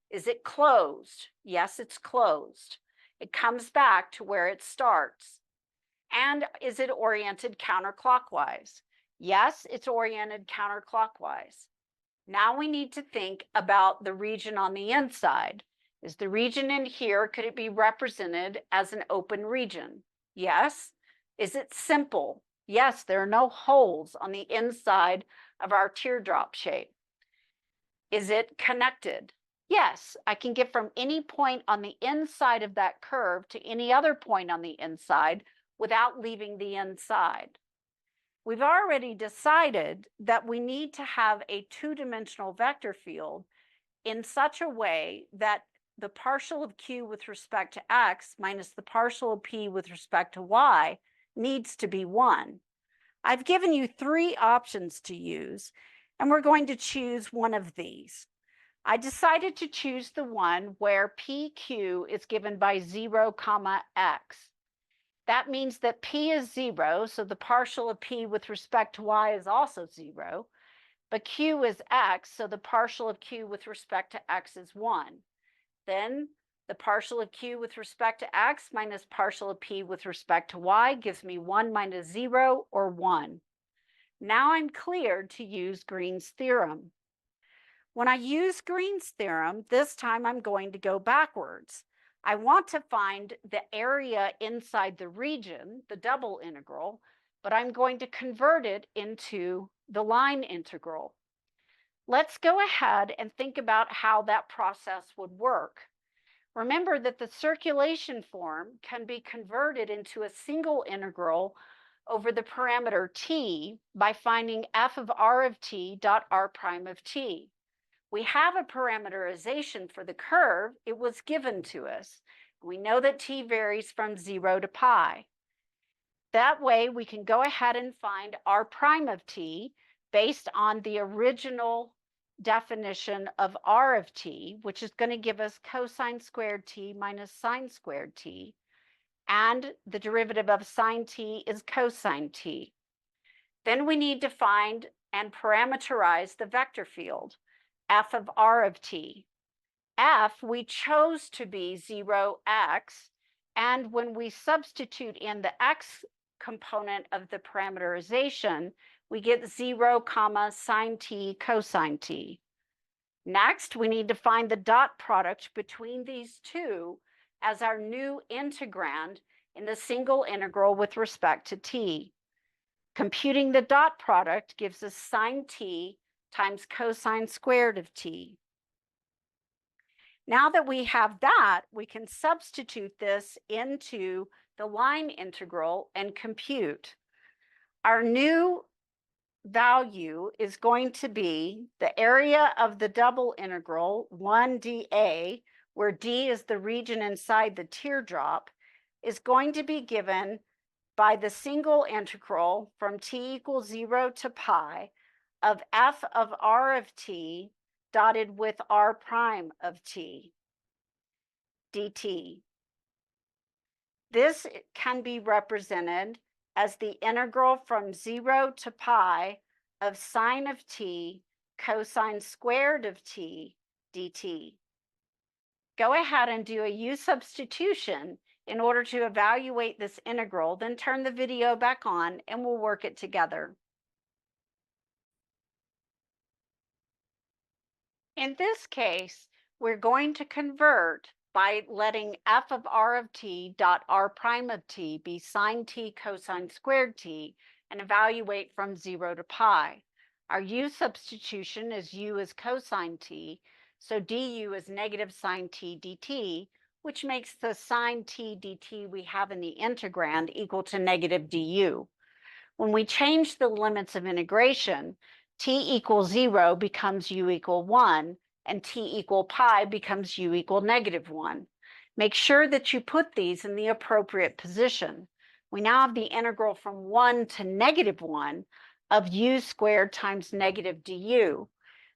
Is it closed? Yes, it's closed. It comes back to where it starts. And is it oriented counterclockwise? Yes, it's oriented counterclockwise. Now we need to think about the region on the inside. Is the region in here, could it be represented as an open region? Yes. Is it simple? Yes, there are no holes on the inside of our teardrop shape. Is it connected? Yes, I can get from any point on the inside of that curve to any other point on the inside without leaving the inside. We've already decided that we need to have a 2-dimensional vector field in such a way that the partial of q with respect to x minus the partial of p with respect to y needs to be 1. I've given you 3 options to use, and we're going to choose one of these. I decided to choose the one where PQ is given by 0, x. That means that P is 0, so the partial of P with respect to y is also 0, but Q is x, so the partial of Q with respect to x is 1. Then the partial of Q with respect to x minus partial of P with respect to y gives me 1 minus 0, or 1. Now I'm cleared to use Green's theorem. When I use Green's theorem, this time I'm going to go backwards. I want to find the area inside the region, the double integral, but I'm going to convert it into the line integral. Let's go ahead and think about how that process would work. Remember that the circulation form can be converted into a single integral over the parameter t by finding f of r of t dot r prime of t. We have a parameterization for the curve. It was given to us. We know that t varies from 0 to pi. That way, we can go ahead and find r prime of t based on the original definition of r of t, which is going to give us cosine squared t minus sine squared t. And the derivative of sine t is cosine t. Then we need to find and parameterize the vector field, f of r of t. F we chose to be 0x, and when we substitute in the x component of the parameterization, we get 0, sine t cosine t. Next, we need to find the dot product between these two as our new integrand in the single integral with respect to t. Computing the dot product gives us sine t times cosine squared of t. Now that we have that, we can substitute this into the line integral and compute. Our new value is going to be the area of the double integral, 1 dA, where d is the region inside the teardrop, is going to be given by the single integral from t equals 0 to pi of f of r of t dotted with r prime of t dt. This can be represented as the integral from 0 to pi of sine of t cosine squared of t dt. Go ahead and do a u substitution in order to evaluate this integral, then turn the video back on and we'll work it together. In this case, we're going to convert by letting f of r of t dot r prime of t be sine t cosine squared t and evaluate from 0 to pi. Our u substitution is u is cosine t, so du is negative sine t dt, which makes the sine t dt we have in the integrand equal to negative du. When we change the limits of integration, t equals 0 becomes u equal 1, and t equal pi becomes u equal -1. Make sure that you put these in the appropriate position. We now have the integral from 1 to -1 of u squared times negative du.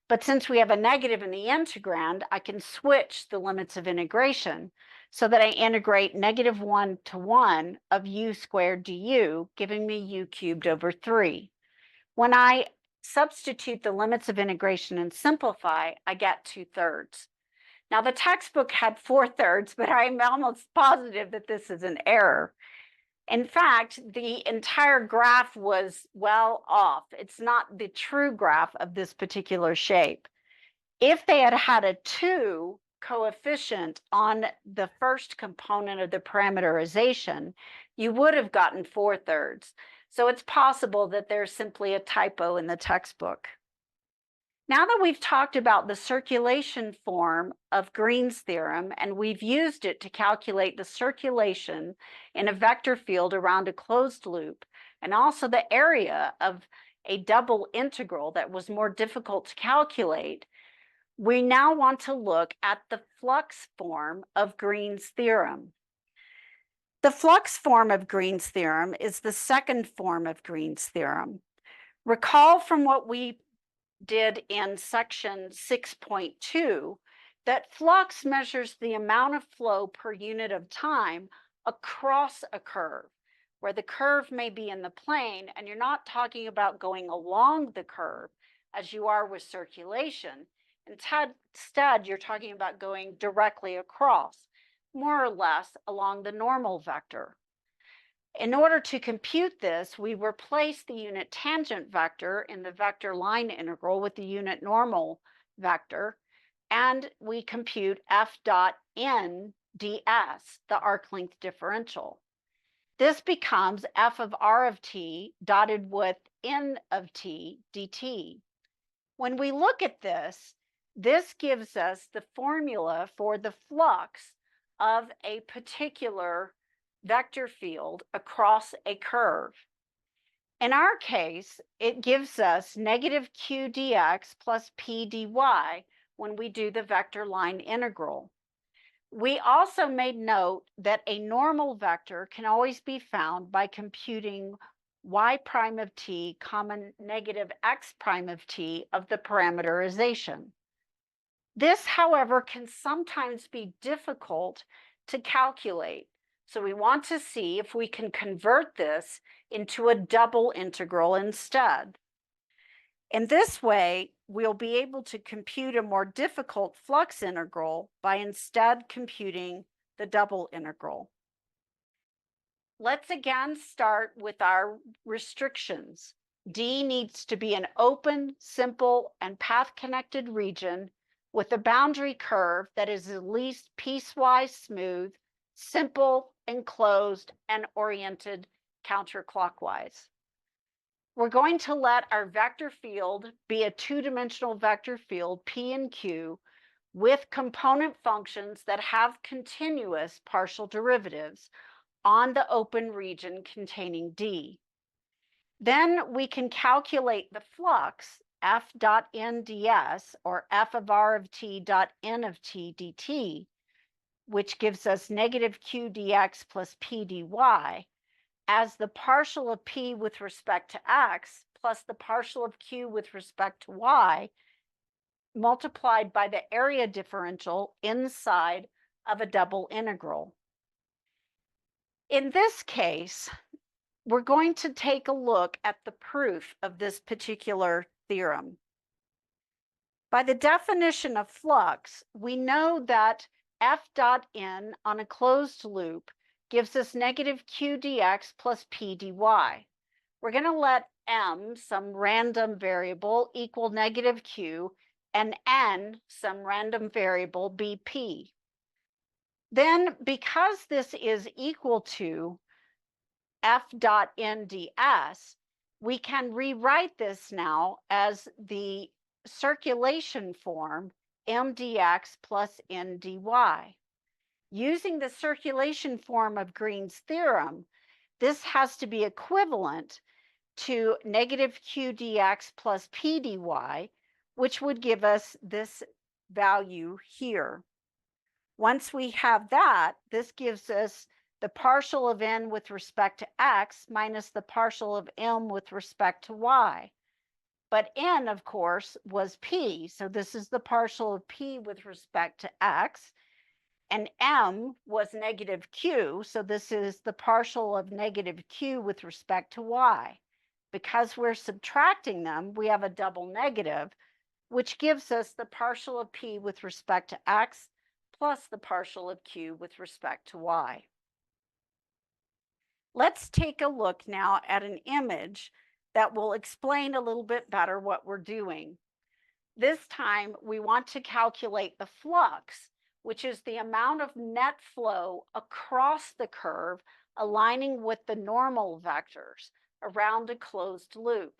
But since we have a negative in the integrand, I can switch the limits of integration so that I integrate -1 to 1 of u squared du, giving me u cubed over 3. When I substitute the limits of integration and simplify, I get 2/3. Now, the textbook had 4/3, but I'm almost positive that this is an error. In fact, the entire graph was well off. It's not the true graph of this particular shape. If they had had a 2 coefficient on the first component of the parameterization, you would have gotten 4/3. So it's possible that there's simply a typo in the textbook. Now that we've talked about the circulation form of Green's theorem, and we've used it to calculate the circulation in a vector field around a closed loop, and also the area of a double integral that was more difficult to calculate, we now want to look at the flux form of Green's theorem. The flux form of Green's theorem is the second form of Green's theorem. Recall from what we did in section 6.2 that flux measures the amount of flow per unit of time across a curve, where the curve may be in the plane, and you're not talking about going along the curve as you are with circulation. Instead, you're talking about going directly across, more or less along the normal vector. In order to compute this, we replace the unit tangent vector in the vector line integral with the unit normal vector, and we compute f dot n ds, the arc length differential. This becomes f of r of t dotted with n of t dt. When we look at this, this gives us the formula for the flux of a particular vector field across a curve. In our case, it gives us negative q dx plus p dy when we do the vector line integral. We also made note that a normal vector can always be found by computing y prime of t comma negative x prime of t of the parameterization. This, however, can sometimes be difficult to calculate. So we want to see if we can convert this into a double integral instead. In this way, we'll be able to compute a more difficult flux integral by instead computing the double integral. Let's again start with our restrictions. D needs to be an open, simple, and path-connected region with a boundary curve that is at least piecewise smooth, simple, enclosed, and oriented counterclockwise. We're going to let our vector field be a two-dimensional vector field, P and Q, with component functions that have continuous partial derivatives on the open region containing D. Then we can calculate the flux f dot n ds, or f of r of t dot n of t dt, which gives us negative q dx plus p dy, as the partial of p with respect to x plus the partial of q with respect to y multiplied by the area differential inside of a double integral. In this case, we're going to take a look at the proof of this particular theorem. By the definition of flux, we know that f dot n on a closed loop gives us negative q dx plus p dy. We're going to let m, some random variable, equal negative q, and n, some random variable, be p. Then, because this is equal to f dot n ds, we can rewrite this now as the circulation form m dx plus n dy. Using the circulation form of Green's theorem, this has to be equivalent to negative q dx plus p dy, which would give us this value here. Once we have that, this gives us the partial of n with respect to x minus the partial of m with respect to y. But n, of course, was p, so this is the partial of p with respect to x, and m was negative q, so this is the partial of negative q with respect to y. Because we're subtracting them, we have a double negative, which gives us the partial of p with respect to x plus the partial of q with respect to y. Let's take a look now at an image that will explain a little bit better what we're doing. This time, we want to calculate the flux, which is the amount of net flow across the curve aligning with the normal vectors around a closed loop.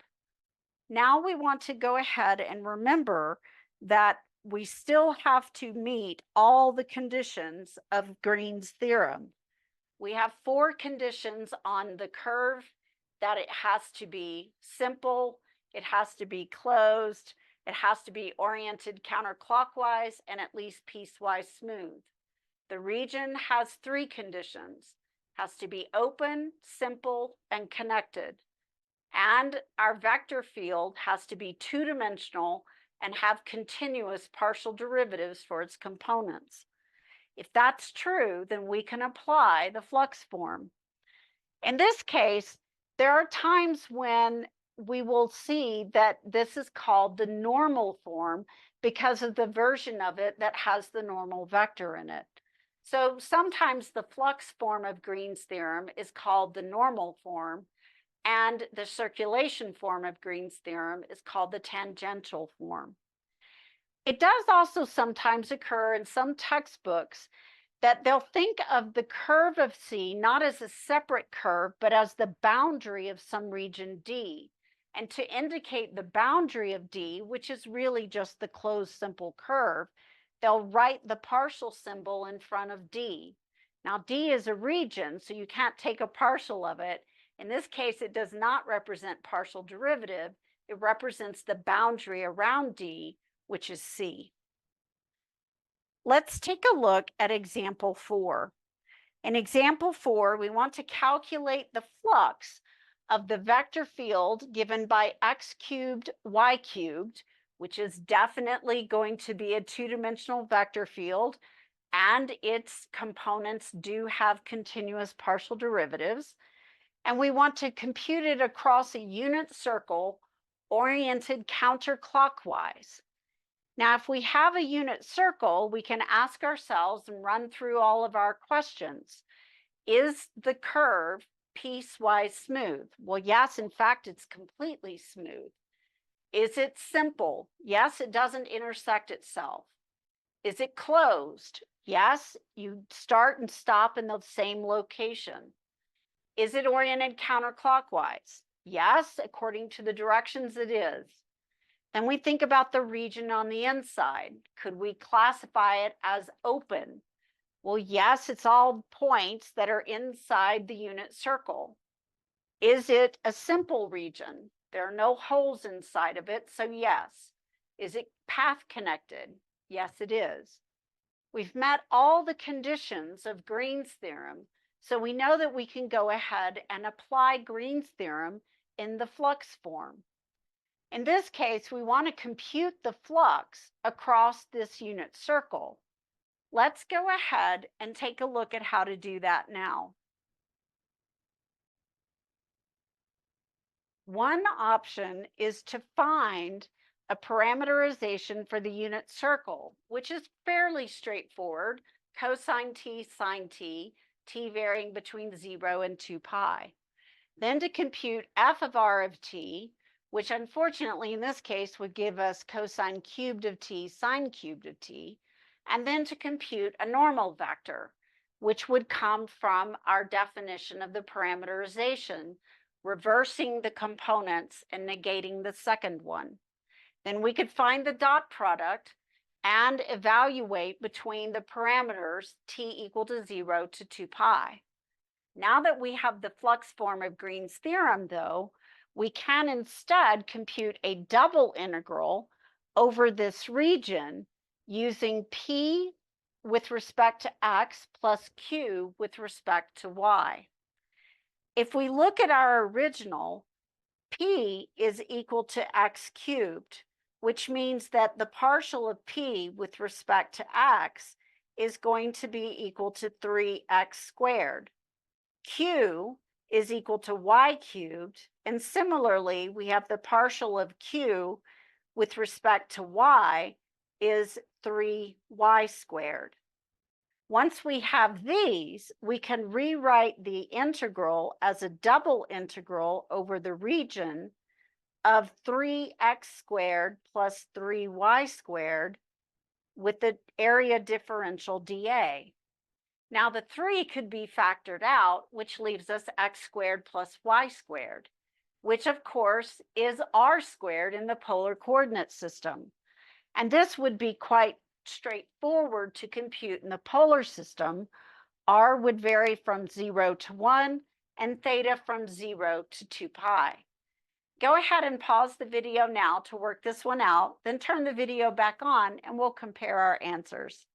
Now we want to go ahead and remember that we still have to meet all the conditions of Green's theorem. We have 4 conditions on the curve: that it has to be simple, it has to be closed, it has to be oriented counterclockwise, and at least piecewise smooth. The region has 3 conditions: has to be open, simple, and connected. And our vector field has to be 2-dimensional and have continuous partial derivatives for its components. If that's true, then we can apply the flux form. In this case, there are times when we will see that this is called the normal form because of the version of it that has the normal vector in it. So sometimes the flux form of Green's theorem is called the normal form, and the circulation form of Green's theorem is called the tangential form. It does also sometimes occur in some textbooks that they'll think of the curve of C not as a separate curve, but as the boundary of some region D. And to indicate the boundary of D, which is really just the closed simple curve, they'll write the partial symbol in front of D. Now, D is a region, so you can't take a partial of it. In this case, it does not represent partial derivative. It represents the boundary around D, which is C. Let's take a look at example 4. In example 4, we want to calculate the flux of the vector field given by x cubed, y cubed, which is definitely going to be a 2-dimensional vector field, and its components do have continuous partial derivatives. And we want to compute it across a unit circle oriented counterclockwise. Now, if we have a unit circle, we can ask ourselves and run through all of our questions. Is the curve piecewise smooth? Well, yes, in fact, it's completely smooth. Is it simple? Yes, it doesn't intersect itself. Is it closed? Yes, you start and stop in the same location. Is it oriented counterclockwise? Yes, according to the directions it is. Then we think about the region on the inside. Could we classify it as open? Well, yes, it's all points that are inside the unit circle. Is it a simple region? There are no holes inside of it, so yes. Is it path connected? Yes, it is. We've met all the conditions of Green's theorem, so we know that we can go ahead and apply Green's theorem in the flux form. In this case, we want to compute the flux across this unit circle. Let's go ahead and take a look at how to do that now. One option is to find a parameterization for the unit circle, which is fairly straightforward: cosine t, sine t, t varying between 0 and 2 pi. Then to compute f of r of t, which unfortunately in this case would give us cosine cubed of t, sine cubed of t, and then to compute a normal vector, which would come from our definition of the parameterization, reversing the components and negating the second one. Then we could find the dot product and evaluate between the parameters t equal to 0 to 2 pi. Now that we have the flux form of Green's theorem, though, we can instead compute a double integral over this region using p with respect to x plus q with respect to y. If we look at our original, p is equal to x cubed, which means that the partial of p with respect to x is going to be equal to 3x squared. Q is equal to y cubed, and similarly, we have the partial of q with respect to y is 3y squared. Once we have these, we can rewrite the integral as a double integral over the region of 3x squared plus 3y squared with the area differential dA. Now the 3 could be factored out, which leaves us x squared plus y squared, which of course is r squared in the polar coordinate system. And this would be quite straightforward to compute in the polar system. R would vary from 0 to 1 and theta from 0 to 2 pi. Go ahead and pause the video now to work this one out, then turn the video back on and we'll compare our answers.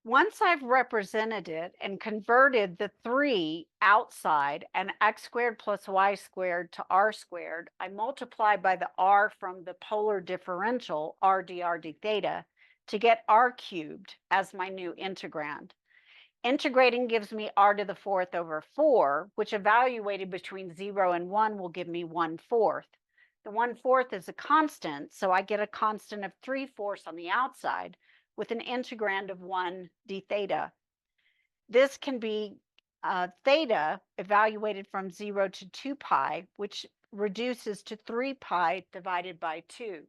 Once I've represented it and converted the 3 outside and x squared plus y squared to r squared, I multiply by the r from the polar differential, r dr d theta, to get r cubed as my new integrand. Integrating gives me r to the 4th over 4, which evaluated between 0 and 1 will give me 1/4. The 1/4 is a constant, so I get a constant of 3/4 on the outside, with an integrand of 1 d theta. This can be theta evaluated from 0 to 2 pi, which reduces to 3 pi divided by 2.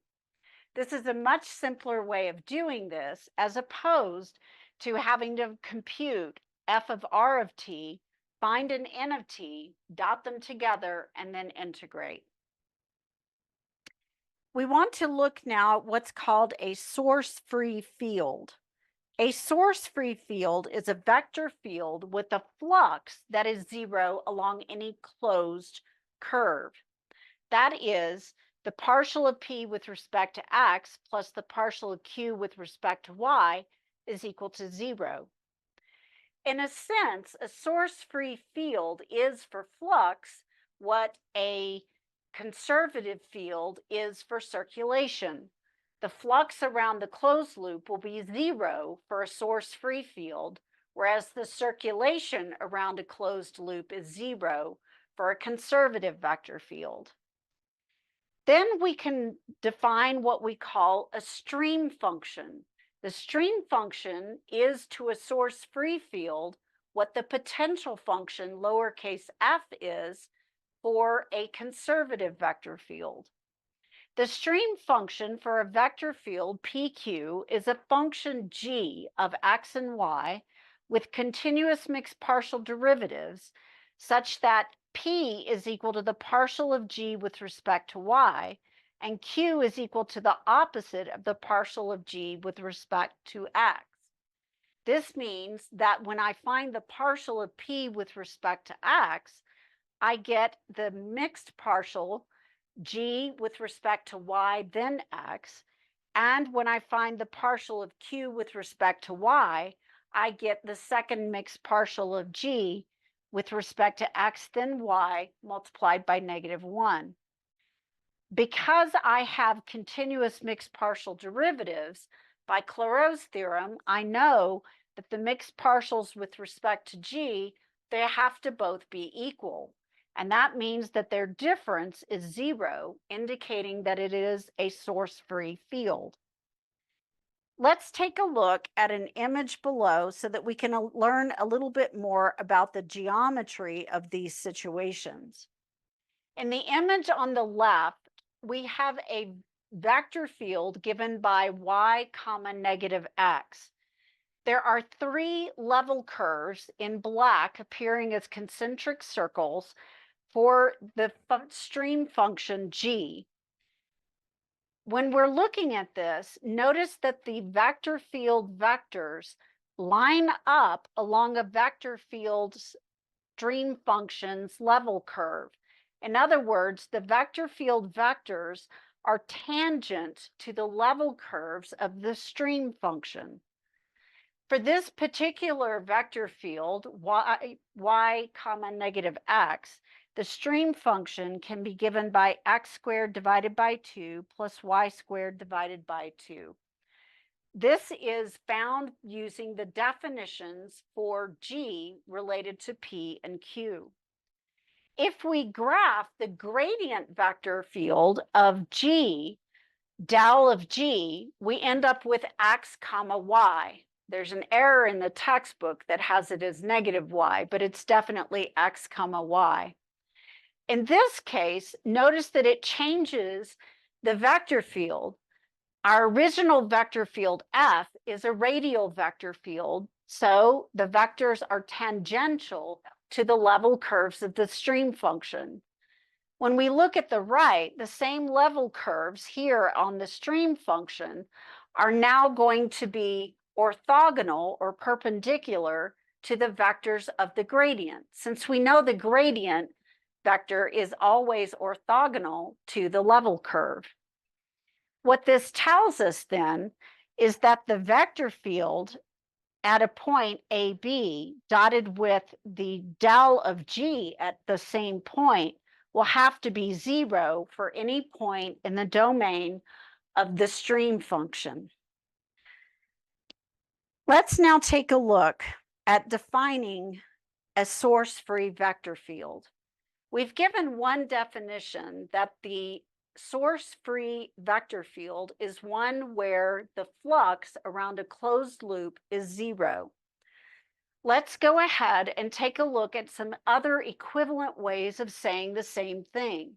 This is a much simpler way of doing this as opposed to having to compute f of r of t, find an n of t, dot them together, and then integrate. We want to look now at what's called a source-free field. A source-free field is a vector field with a flux that is 0 along any closed curve. That is, the partial of p with respect to x plus the partial of q with respect to y is equal to 0. In a sense, a source-free field is for flux what a conservative field is for circulation. The flux around the closed loop will be 0 for a source-free field, whereas the circulation around a closed loop is 0 for a conservative vector field. Then we can define what we call a stream function. The stream function is to a source-free field what the potential function lowercase f is for a conservative vector field. The stream function for a vector field PQ is a function g of x and y with continuous mixed partial derivatives such that p is equal to the partial of g with respect to y, and q is equal to the opposite of the partial of g with respect to x. This means that when I find the partial of p with respect to x, I get the mixed partial g with respect to y, then x. And when I find the partial of q with respect to y, I get the second mixed partial of g with respect to x, then y, multiplied by -1. Because I have continuous mixed partial derivatives, by Clairaut's theorem, I know that the mixed partials with respect to g, they have to both be equal. And that means that their difference is 0, indicating that it is a source-free field. Let's take a look at an image below so that we can learn a little bit more about the geometry of these situations. In the image on the left, we have a vector field given by y comma -x. There are 3 level curves in black appearing as concentric circles for the stream function g. When we're looking at this, notice that the vector field vectors line up along a vector field's stream function's level curve. In other words, the vector field vectors are tangent to the level curves of the stream function. For this particular vector field, y comma negative x, the stream function can be given by x squared divided by 2 plus y squared divided by 2. This is found using the definitions for G related to P and Q. If we graph the gradient vector field of G, del of G, we end up with x comma y. There's an error in the textbook that has it as negative y, but it's definitely x comma y. In this case, notice that it changes the vector field. Our original vector field F is a radial vector field, so the vectors are tangential to the level curves of the stream function. When we look at the right, the same level curves here on the stream function are now going to be orthogonal or perpendicular to the vectors of the gradient, since we know the gradient vector is always orthogonal to the level curve. What this tells us then is that the vector field at a point AB dotted with the del of G at the same point will have to be 0 for any point in the domain of the stream function. Let's now take a look at defining a source-free vector field. We've given one definition, that the source-free vector field is one where the flux around a closed loop is 0. Let's go ahead and take a look at some other equivalent ways of saying the same thing.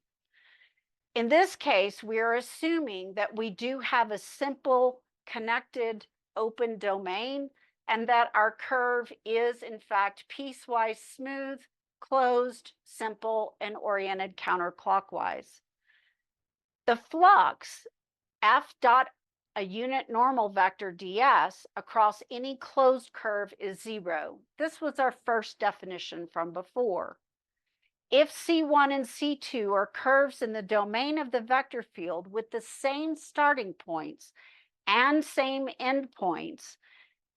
In this case, we are assuming that we do have a simple connected open domain and that our curve is in fact piecewise smooth, closed, simple, and oriented counterclockwise. The flux F dot a unit normal vector ds across any closed curve is 0. This was our first definition from before. If C1 and C2 are curves in the domain of the vector field with the same starting points and same endpoints,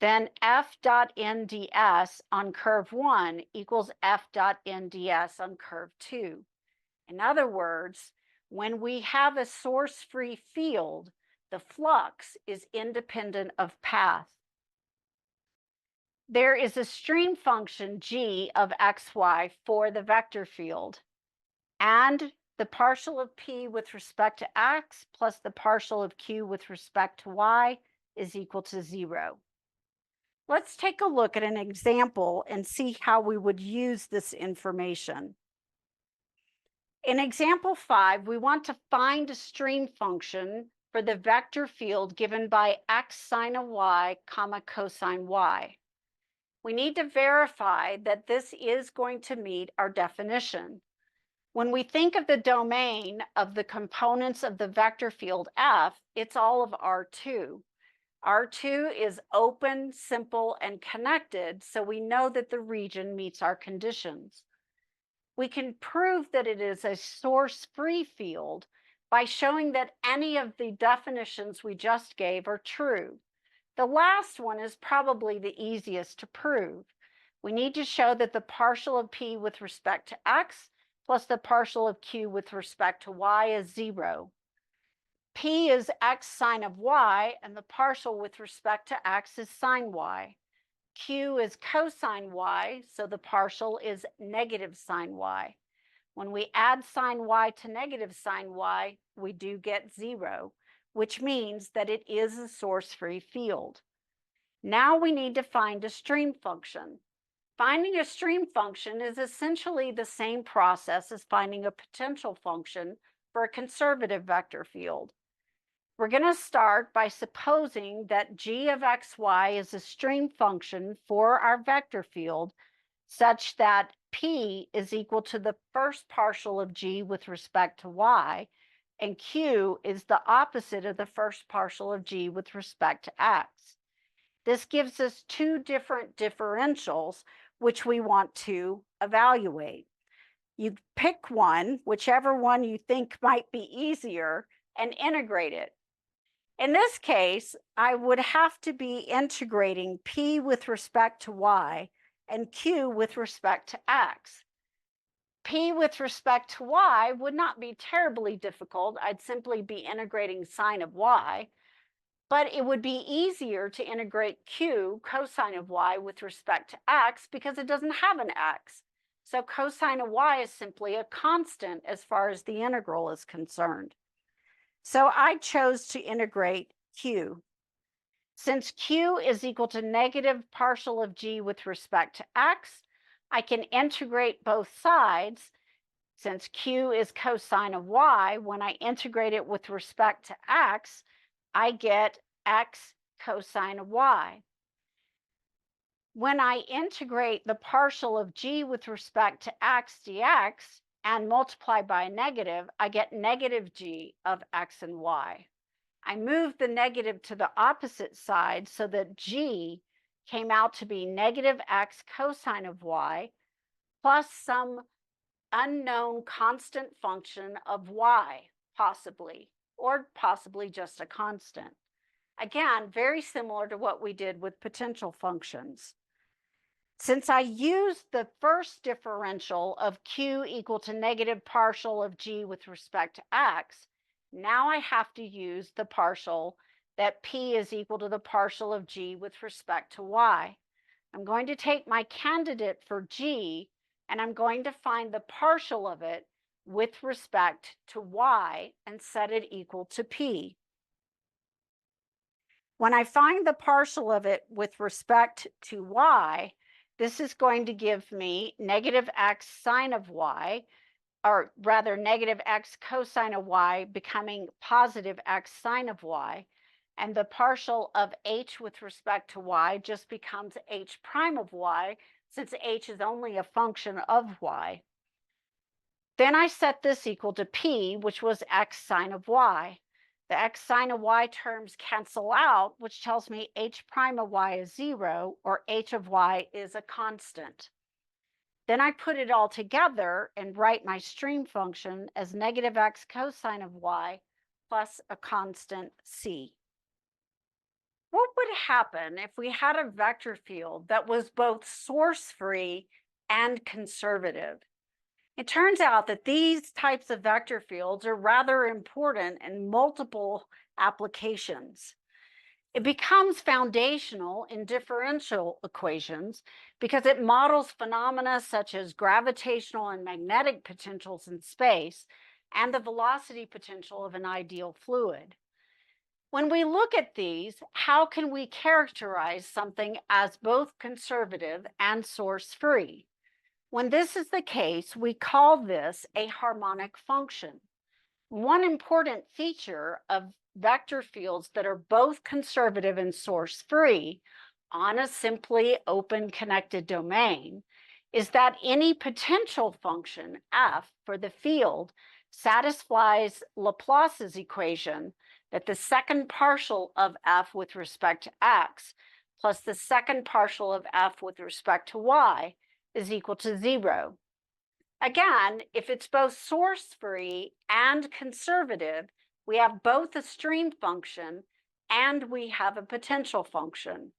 then F dot n ds on curve 1 equals F dot n ds on curve 2. In other words, when we have a source-free field, the flux is independent of path. There is a stream function g of xy for the vector field, and the partial of p with respect to x plus the partial of q with respect to y is equal to 0. Let's take a look at an example and see how we would use this information. In example 5, we want to find a stream function for the vector field given by x sine of y comma cosine y. We need to verify that this is going to meet our definition. When we think of the domain of the components of the vector field F, it's all of R2. R2 is open, simple, and connected, so we know that the region meets our conditions. We can prove that it is a source-free field by showing that any of the definitions we just gave are true. The last one is probably the easiest to prove. We need to show that the partial of p with respect to x plus the partial of q with respect to y is 0. P is x sine of y, and the partial with respect to x is sine y. Q is cosine y, so the partial is negative sine y. When we add sine y to negative sine y, we do get 0, which means that it is a source-free field. Now we need to find a stream function. Finding a stream function is essentially the same process as finding a potential function for a conservative vector field. We're going to start by supposing that g of xy is a stream function for our vector field such that p is equal to the first partial of g with respect to y, and q is the opposite of the first partial of g with respect to x. This gives us two different differentials which we want to evaluate. You pick one, whichever one you think might be easier, and integrate it. In this case, I would have to be integrating p with respect to y and q with respect to x. P with respect to y would not be terribly difficult. I'd simply be integrating sine of y, but it would be easier to integrate q, cosine of y, with respect to x because it doesn't have an x. So cosine of y is simply a constant as far as the integral is concerned. So I chose to integrate q. Since q is equal to negative partial of g with respect to x, I can integrate both sides. Since q is cosine of y, when I integrate it with respect to x, I get x cosine of y. When I integrate the partial of g with respect to x dx and multiply by a negative, I get negative g of x and y. I moved the negative to the opposite side so that g came out to be negative x cosine of y plus some unknown constant function of y, possibly, or possibly just a constant. Again, very similar to what we did with potential functions. Since I used the first differential of q equal to negative partial of g with respect to x, now I have to use the partial that p is equal to the partial of g with respect to y. I'm going to take my candidate for g, and I'm going to find the partial of it with respect to y and set it equal to p. When I find the partial of it with respect to y, this is going to give me negative x sine of y, or rather negative x cosine of y becoming positive x sine of y. And the partial of h with respect to y just becomes h prime of y, since h is only a function of y. Then I set this equal to p, which was x sine of y. The x sine of y terms cancel out, which tells me h prime of y is 0, or h of y is a constant. Then I put it all together and write my stream function as negative x cosine of y plus a constant c. What would happen if we had a vector field that was both source-free and conservative? It turns out that these types of vector fields are rather important in multiple applications. It becomes foundational in differential equations because it models phenomena such as gravitational and magnetic potentials in space and the velocity potential of an ideal fluid. When we look at these, how can we characterize something as both conservative and source-free? When this is the case, we call this a harmonic function. One important feature of vector fields that are both conservative and source-free on a simply open connected domain is that any potential function f for the field satisfies Laplace's equation that the second partial of f with respect to x plus the second partial of f with respect to y is equal to 0. Again, if it's both source-free and conservative, we have both a stream function and we have a potential function.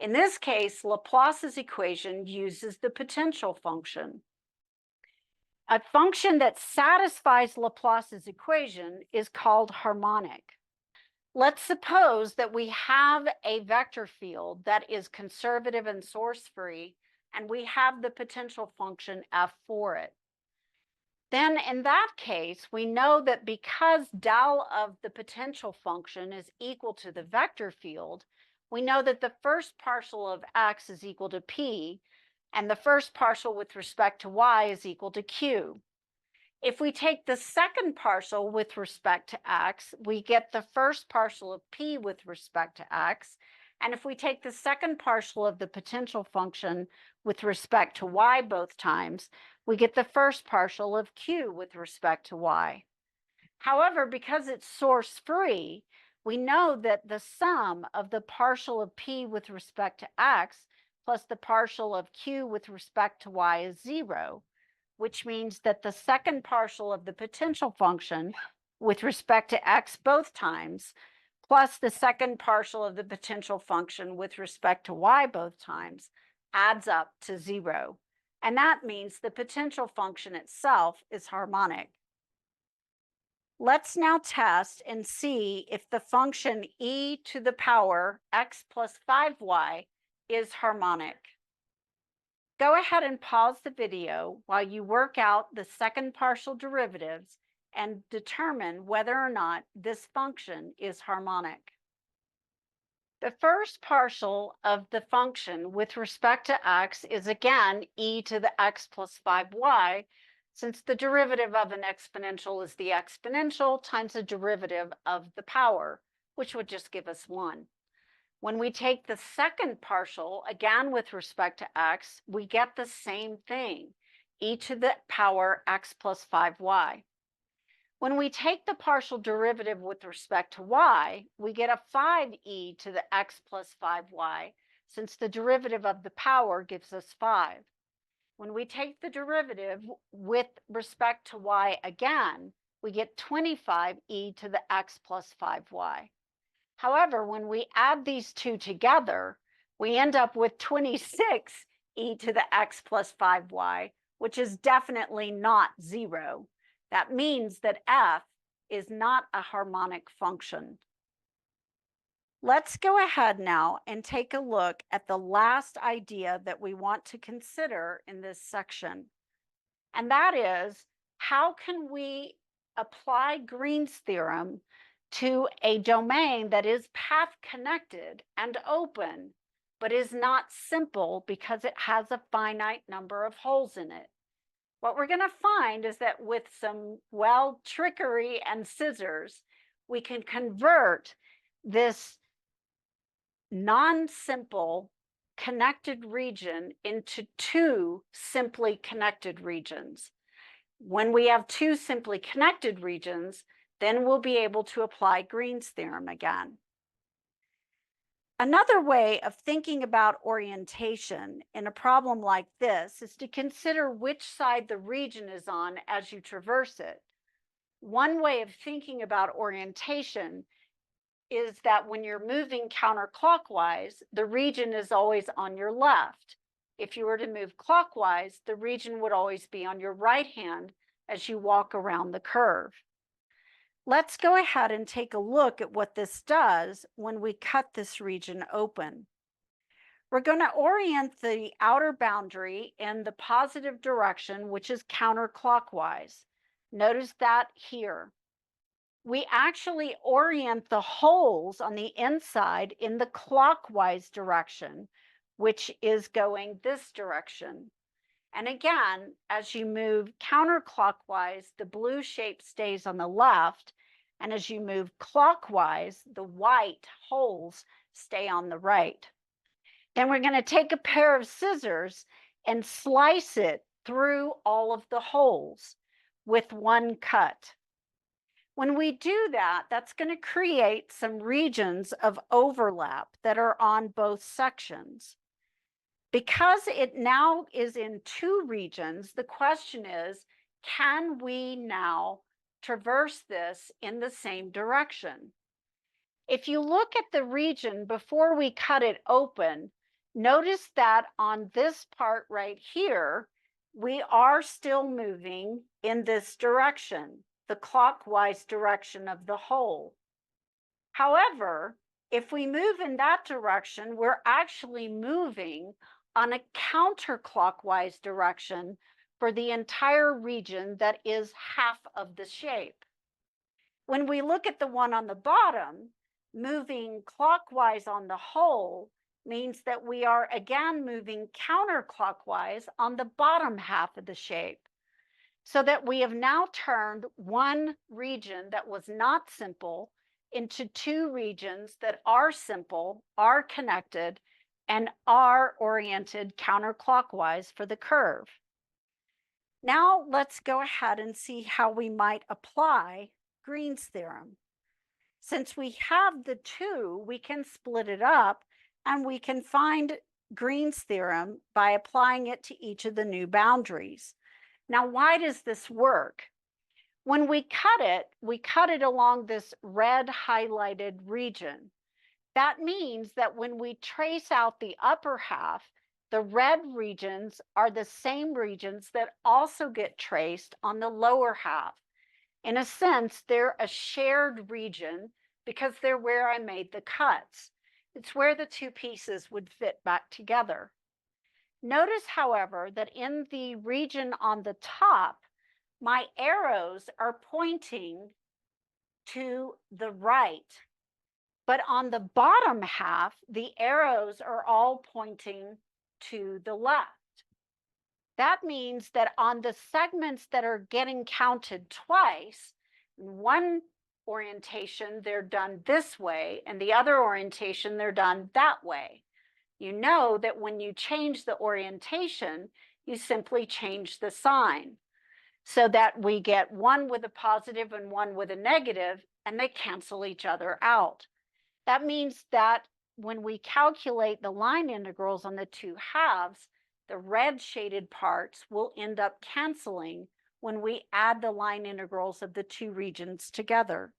In this case, Laplace's equation uses the potential function. A function that satisfies Laplace's equation is called harmonic. Let's suppose that we have a vector field that is conservative and source-free, and we have the potential function f for it. Then in that case, we know that because del of the potential function is equal to the vector field, we know that the first partial of x is equal to p, and the first partial with respect to y is equal to q. If we take the second partial with respect to x, we get the first partial of p with respect to x. And if we take the second partial of the potential function with respect to y both times, we get the first partial of q with respect to y. However, because it's source-free, we know that the sum of the partial of p with respect to x plus the partial of q with respect to y is 0. which means that the second partial of the potential function with respect to x both times, plus the second partial of the potential function with respect to y both times, adds up to 0. And that means the potential function itself is harmonic. Let's now test and see if the function e to the power x plus 5y is harmonic. Go ahead and pause the video while you work out the second partial derivatives and determine whether or not this function is harmonic. The first partial of the function with respect to x is again e to the x plus 5y, since the derivative of an exponential is the exponential times the derivative of the power, which would just give us 1. When we take the second partial, again with respect to x, we get the same thing, e to the power x plus 5y. When we take the partial derivative with respect to y, we get a 5e to the x plus 5y, since the derivative of the power gives us 5. When we take the derivative with respect to y again, we get 25e to the x plus 5y. However, when we add these two together, we end up with 26e to the x plus 5y, which is definitely not 0. That means that f is not a harmonic function. Let's go ahead now and take a look at the last idea that we want to consider in this section. And that is, how can we apply Green's theorem to a domain that is path connected and open, but is not simple because it has a finite number of holes in it? What we're going to find is that with some, well, trickery and scissors, we can convert this non-simple connected region into two simply connected regions. When we have two simply connected regions, then we'll be able to apply Green's theorem again. Another way of thinking about orientation in a problem like this is to consider which side the region is on as you traverse it. One way of thinking about orientation is that when you're moving counterclockwise, the region is always on your left. If you were to move clockwise, the region would always be on your right hand as you walk around the curve. Let's go ahead and take a look at what this does when we cut this region open. We're going to orient the outer boundary in the positive direction, which is counterclockwise. Notice that here. We actually orient the holes on the inside in the clockwise direction, which is going this direction. And again, as you move counterclockwise, the blue shape stays on the left. And as you move clockwise, the white holes stay on the right. Then we're going to take a pair of scissors and slice it through all of the holes with one cut. When we do that, that's going to create some regions of overlap that are on both sections. Because it now is in two regions, the question is, can we now traverse this in the same direction? If you look at the region before we cut it open, notice that on this part right here, we are still moving in this direction, the clockwise direction of the hole. However, if we move in that direction, we're actually moving on a counterclockwise direction for the entire region that is half of the shape. When we look at the one on the bottom, moving clockwise on the hole means that we are again moving counterclockwise on the bottom half of the shape. So that we have now turned one region that was not simple into two regions that are simple, are connected, and are oriented counterclockwise for the curve. Now let's go ahead and see how we might apply Green's theorem. Since we have the two, we can split it up and we can find Green's theorem by applying it to each of the new boundaries. Now, why does this work? When we cut it along this red highlighted region. That means that when we trace out the upper half, the red regions are the same regions that also get traced on the lower half. In a sense, they're a shared region because they're where I made the cuts. It's where the two pieces would fit back together. Notice, however, that in the region on the top, my arrows are pointing to the right. But on the bottom half, the arrows are all pointing to the left. That means that on the segments that are getting counted twice, in one orientation, they're done this way, and the other orientation, they're done that way. You know that when you change the orientation, you simply change the sign so that we get one with a positive and one with a negative, and they cancel each other out. That means that when we calculate the line integrals on the two halves, the red shaded parts will end up canceling when we add the line integrals of the two regions together.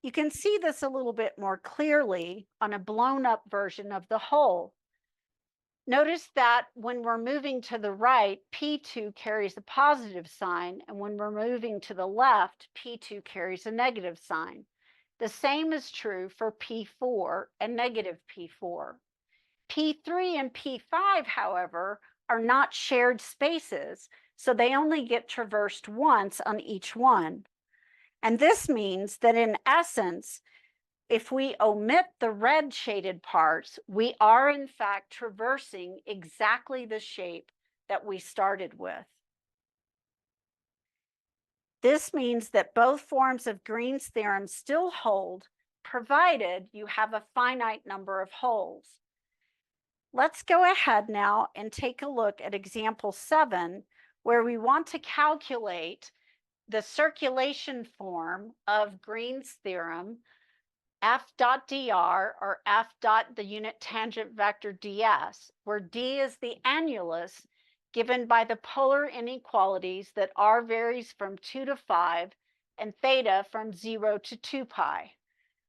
You can see this a little bit more clearly on a blown up version of the whole. Notice that when we're moving to the right, P2 carries a positive sign, and when we're moving to the left, P2 carries a negative sign. The same is true for P4 and negative P4. P3 and P5, however, are not shared spaces, so they only get traversed once on each one. And this means that in essence, if we omit the red shaded parts, we are in fact traversing exactly the shape that we started with. This means that both forms of Green's theorem still hold, provided you have a finite number of holes. Let's go ahead now and take a look at example 7, where we want to calculate the circulation form of Green's theorem, f dot dr, or f dot the unit tangent vector ds, where d is the annulus given by the polar inequalities that r varies from 2 to 5 and theta from 0 to 2 pi.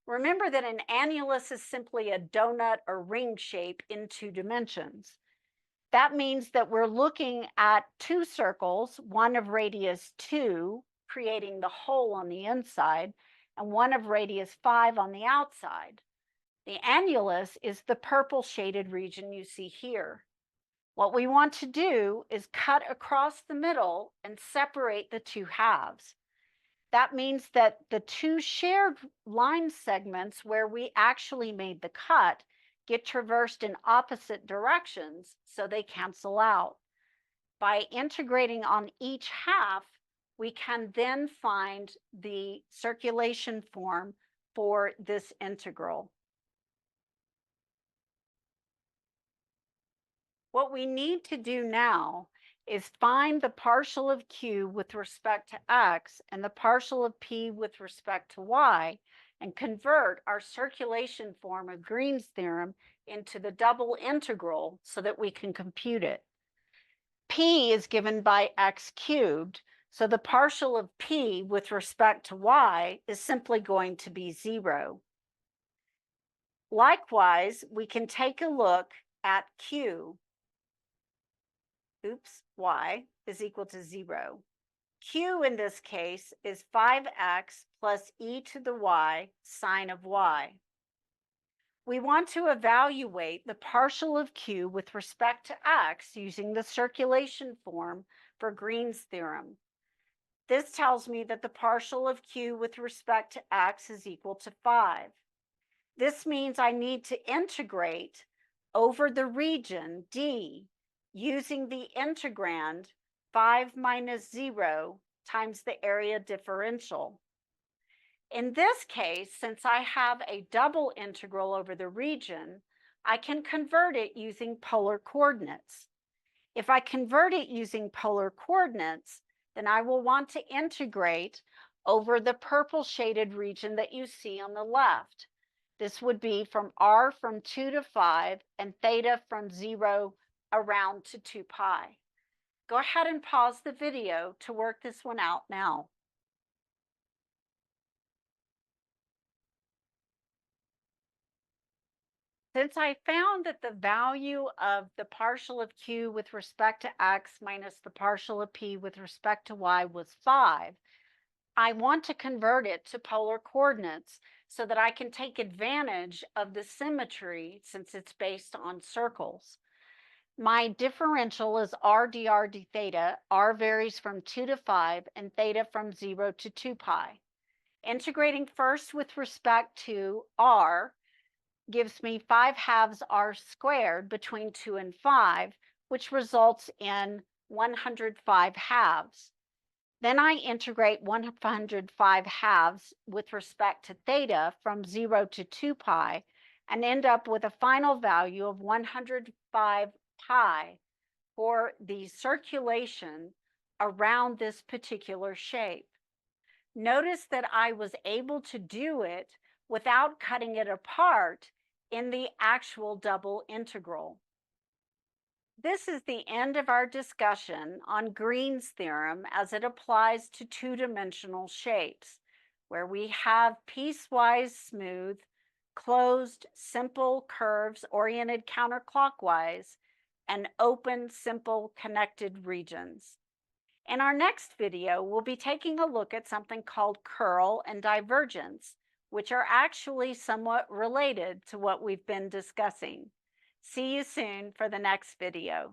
Remember that an annulus is simply a donut or ring shape in 2 dimensions. That means that we're looking at two circles, one of radius 2, creating the hole on the inside, and one of radius 5 on the outside. The annulus is the purple shaded region you see here. What we want to do is cut across the middle and separate the two halves. That means that the two shared line segments where we actually made the cut get traversed in opposite directions, so they cancel out. By integrating on each half, we can then find the circulation form for this integral. What we need to do now is find the partial of q with respect to x and the partial of p with respect to y, and convert our circulation form of Green's theorem into the double integral so that we can compute it. P is given by x cubed, so the partial of p with respect to y is simply going to be 0. Likewise, we can take a look at q. Y is equal to 0. Q in this case is 5x plus e to the y sine of y. We want to evaluate the partial of q with respect to x using the circulation form for Green's theorem. This tells me that the partial of q with respect to x is equal to 5. This means I need to integrate over the region D using the integrand 5 minus 0 times the area differential. In this case, since I have a double integral over the region, I can convert it using polar coordinates. If I convert it using polar coordinates, then I will want to integrate over the purple shaded region that you see on the left. This would be from r from 2 to 5 and theta from 0 around to 2 pi. Go ahead and pause the video to work this one out now. Since I found that the value of the partial of q with respect to x minus the partial of p with respect to y was 5, I want to convert it to polar coordinates so that I can take advantage of the symmetry since it's based on circles. My differential is r dr d theta. R varies from 2 to 5 and theta from 0 to 2 pi. Integrating first with respect to r gives me 5/2 r squared between 2 and 5, which results in 105 halves. Then I integrate 105 halves with respect to theta from 0 to 2 pi and end up with a final value of 105 pi for the circulation around this particular shape. Notice that I was able to do it without cutting it apart in the actual double integral. This is the end of our discussion on Green's theorem as it applies to two-dimensional shapes, where we have piecewise smooth, closed, simple curves oriented counterclockwise, and open, simple, connected regions. In our next video, we'll be taking a look at something called curl and divergence, which are actually somewhat related to what we've been discussing. See you soon for the next video.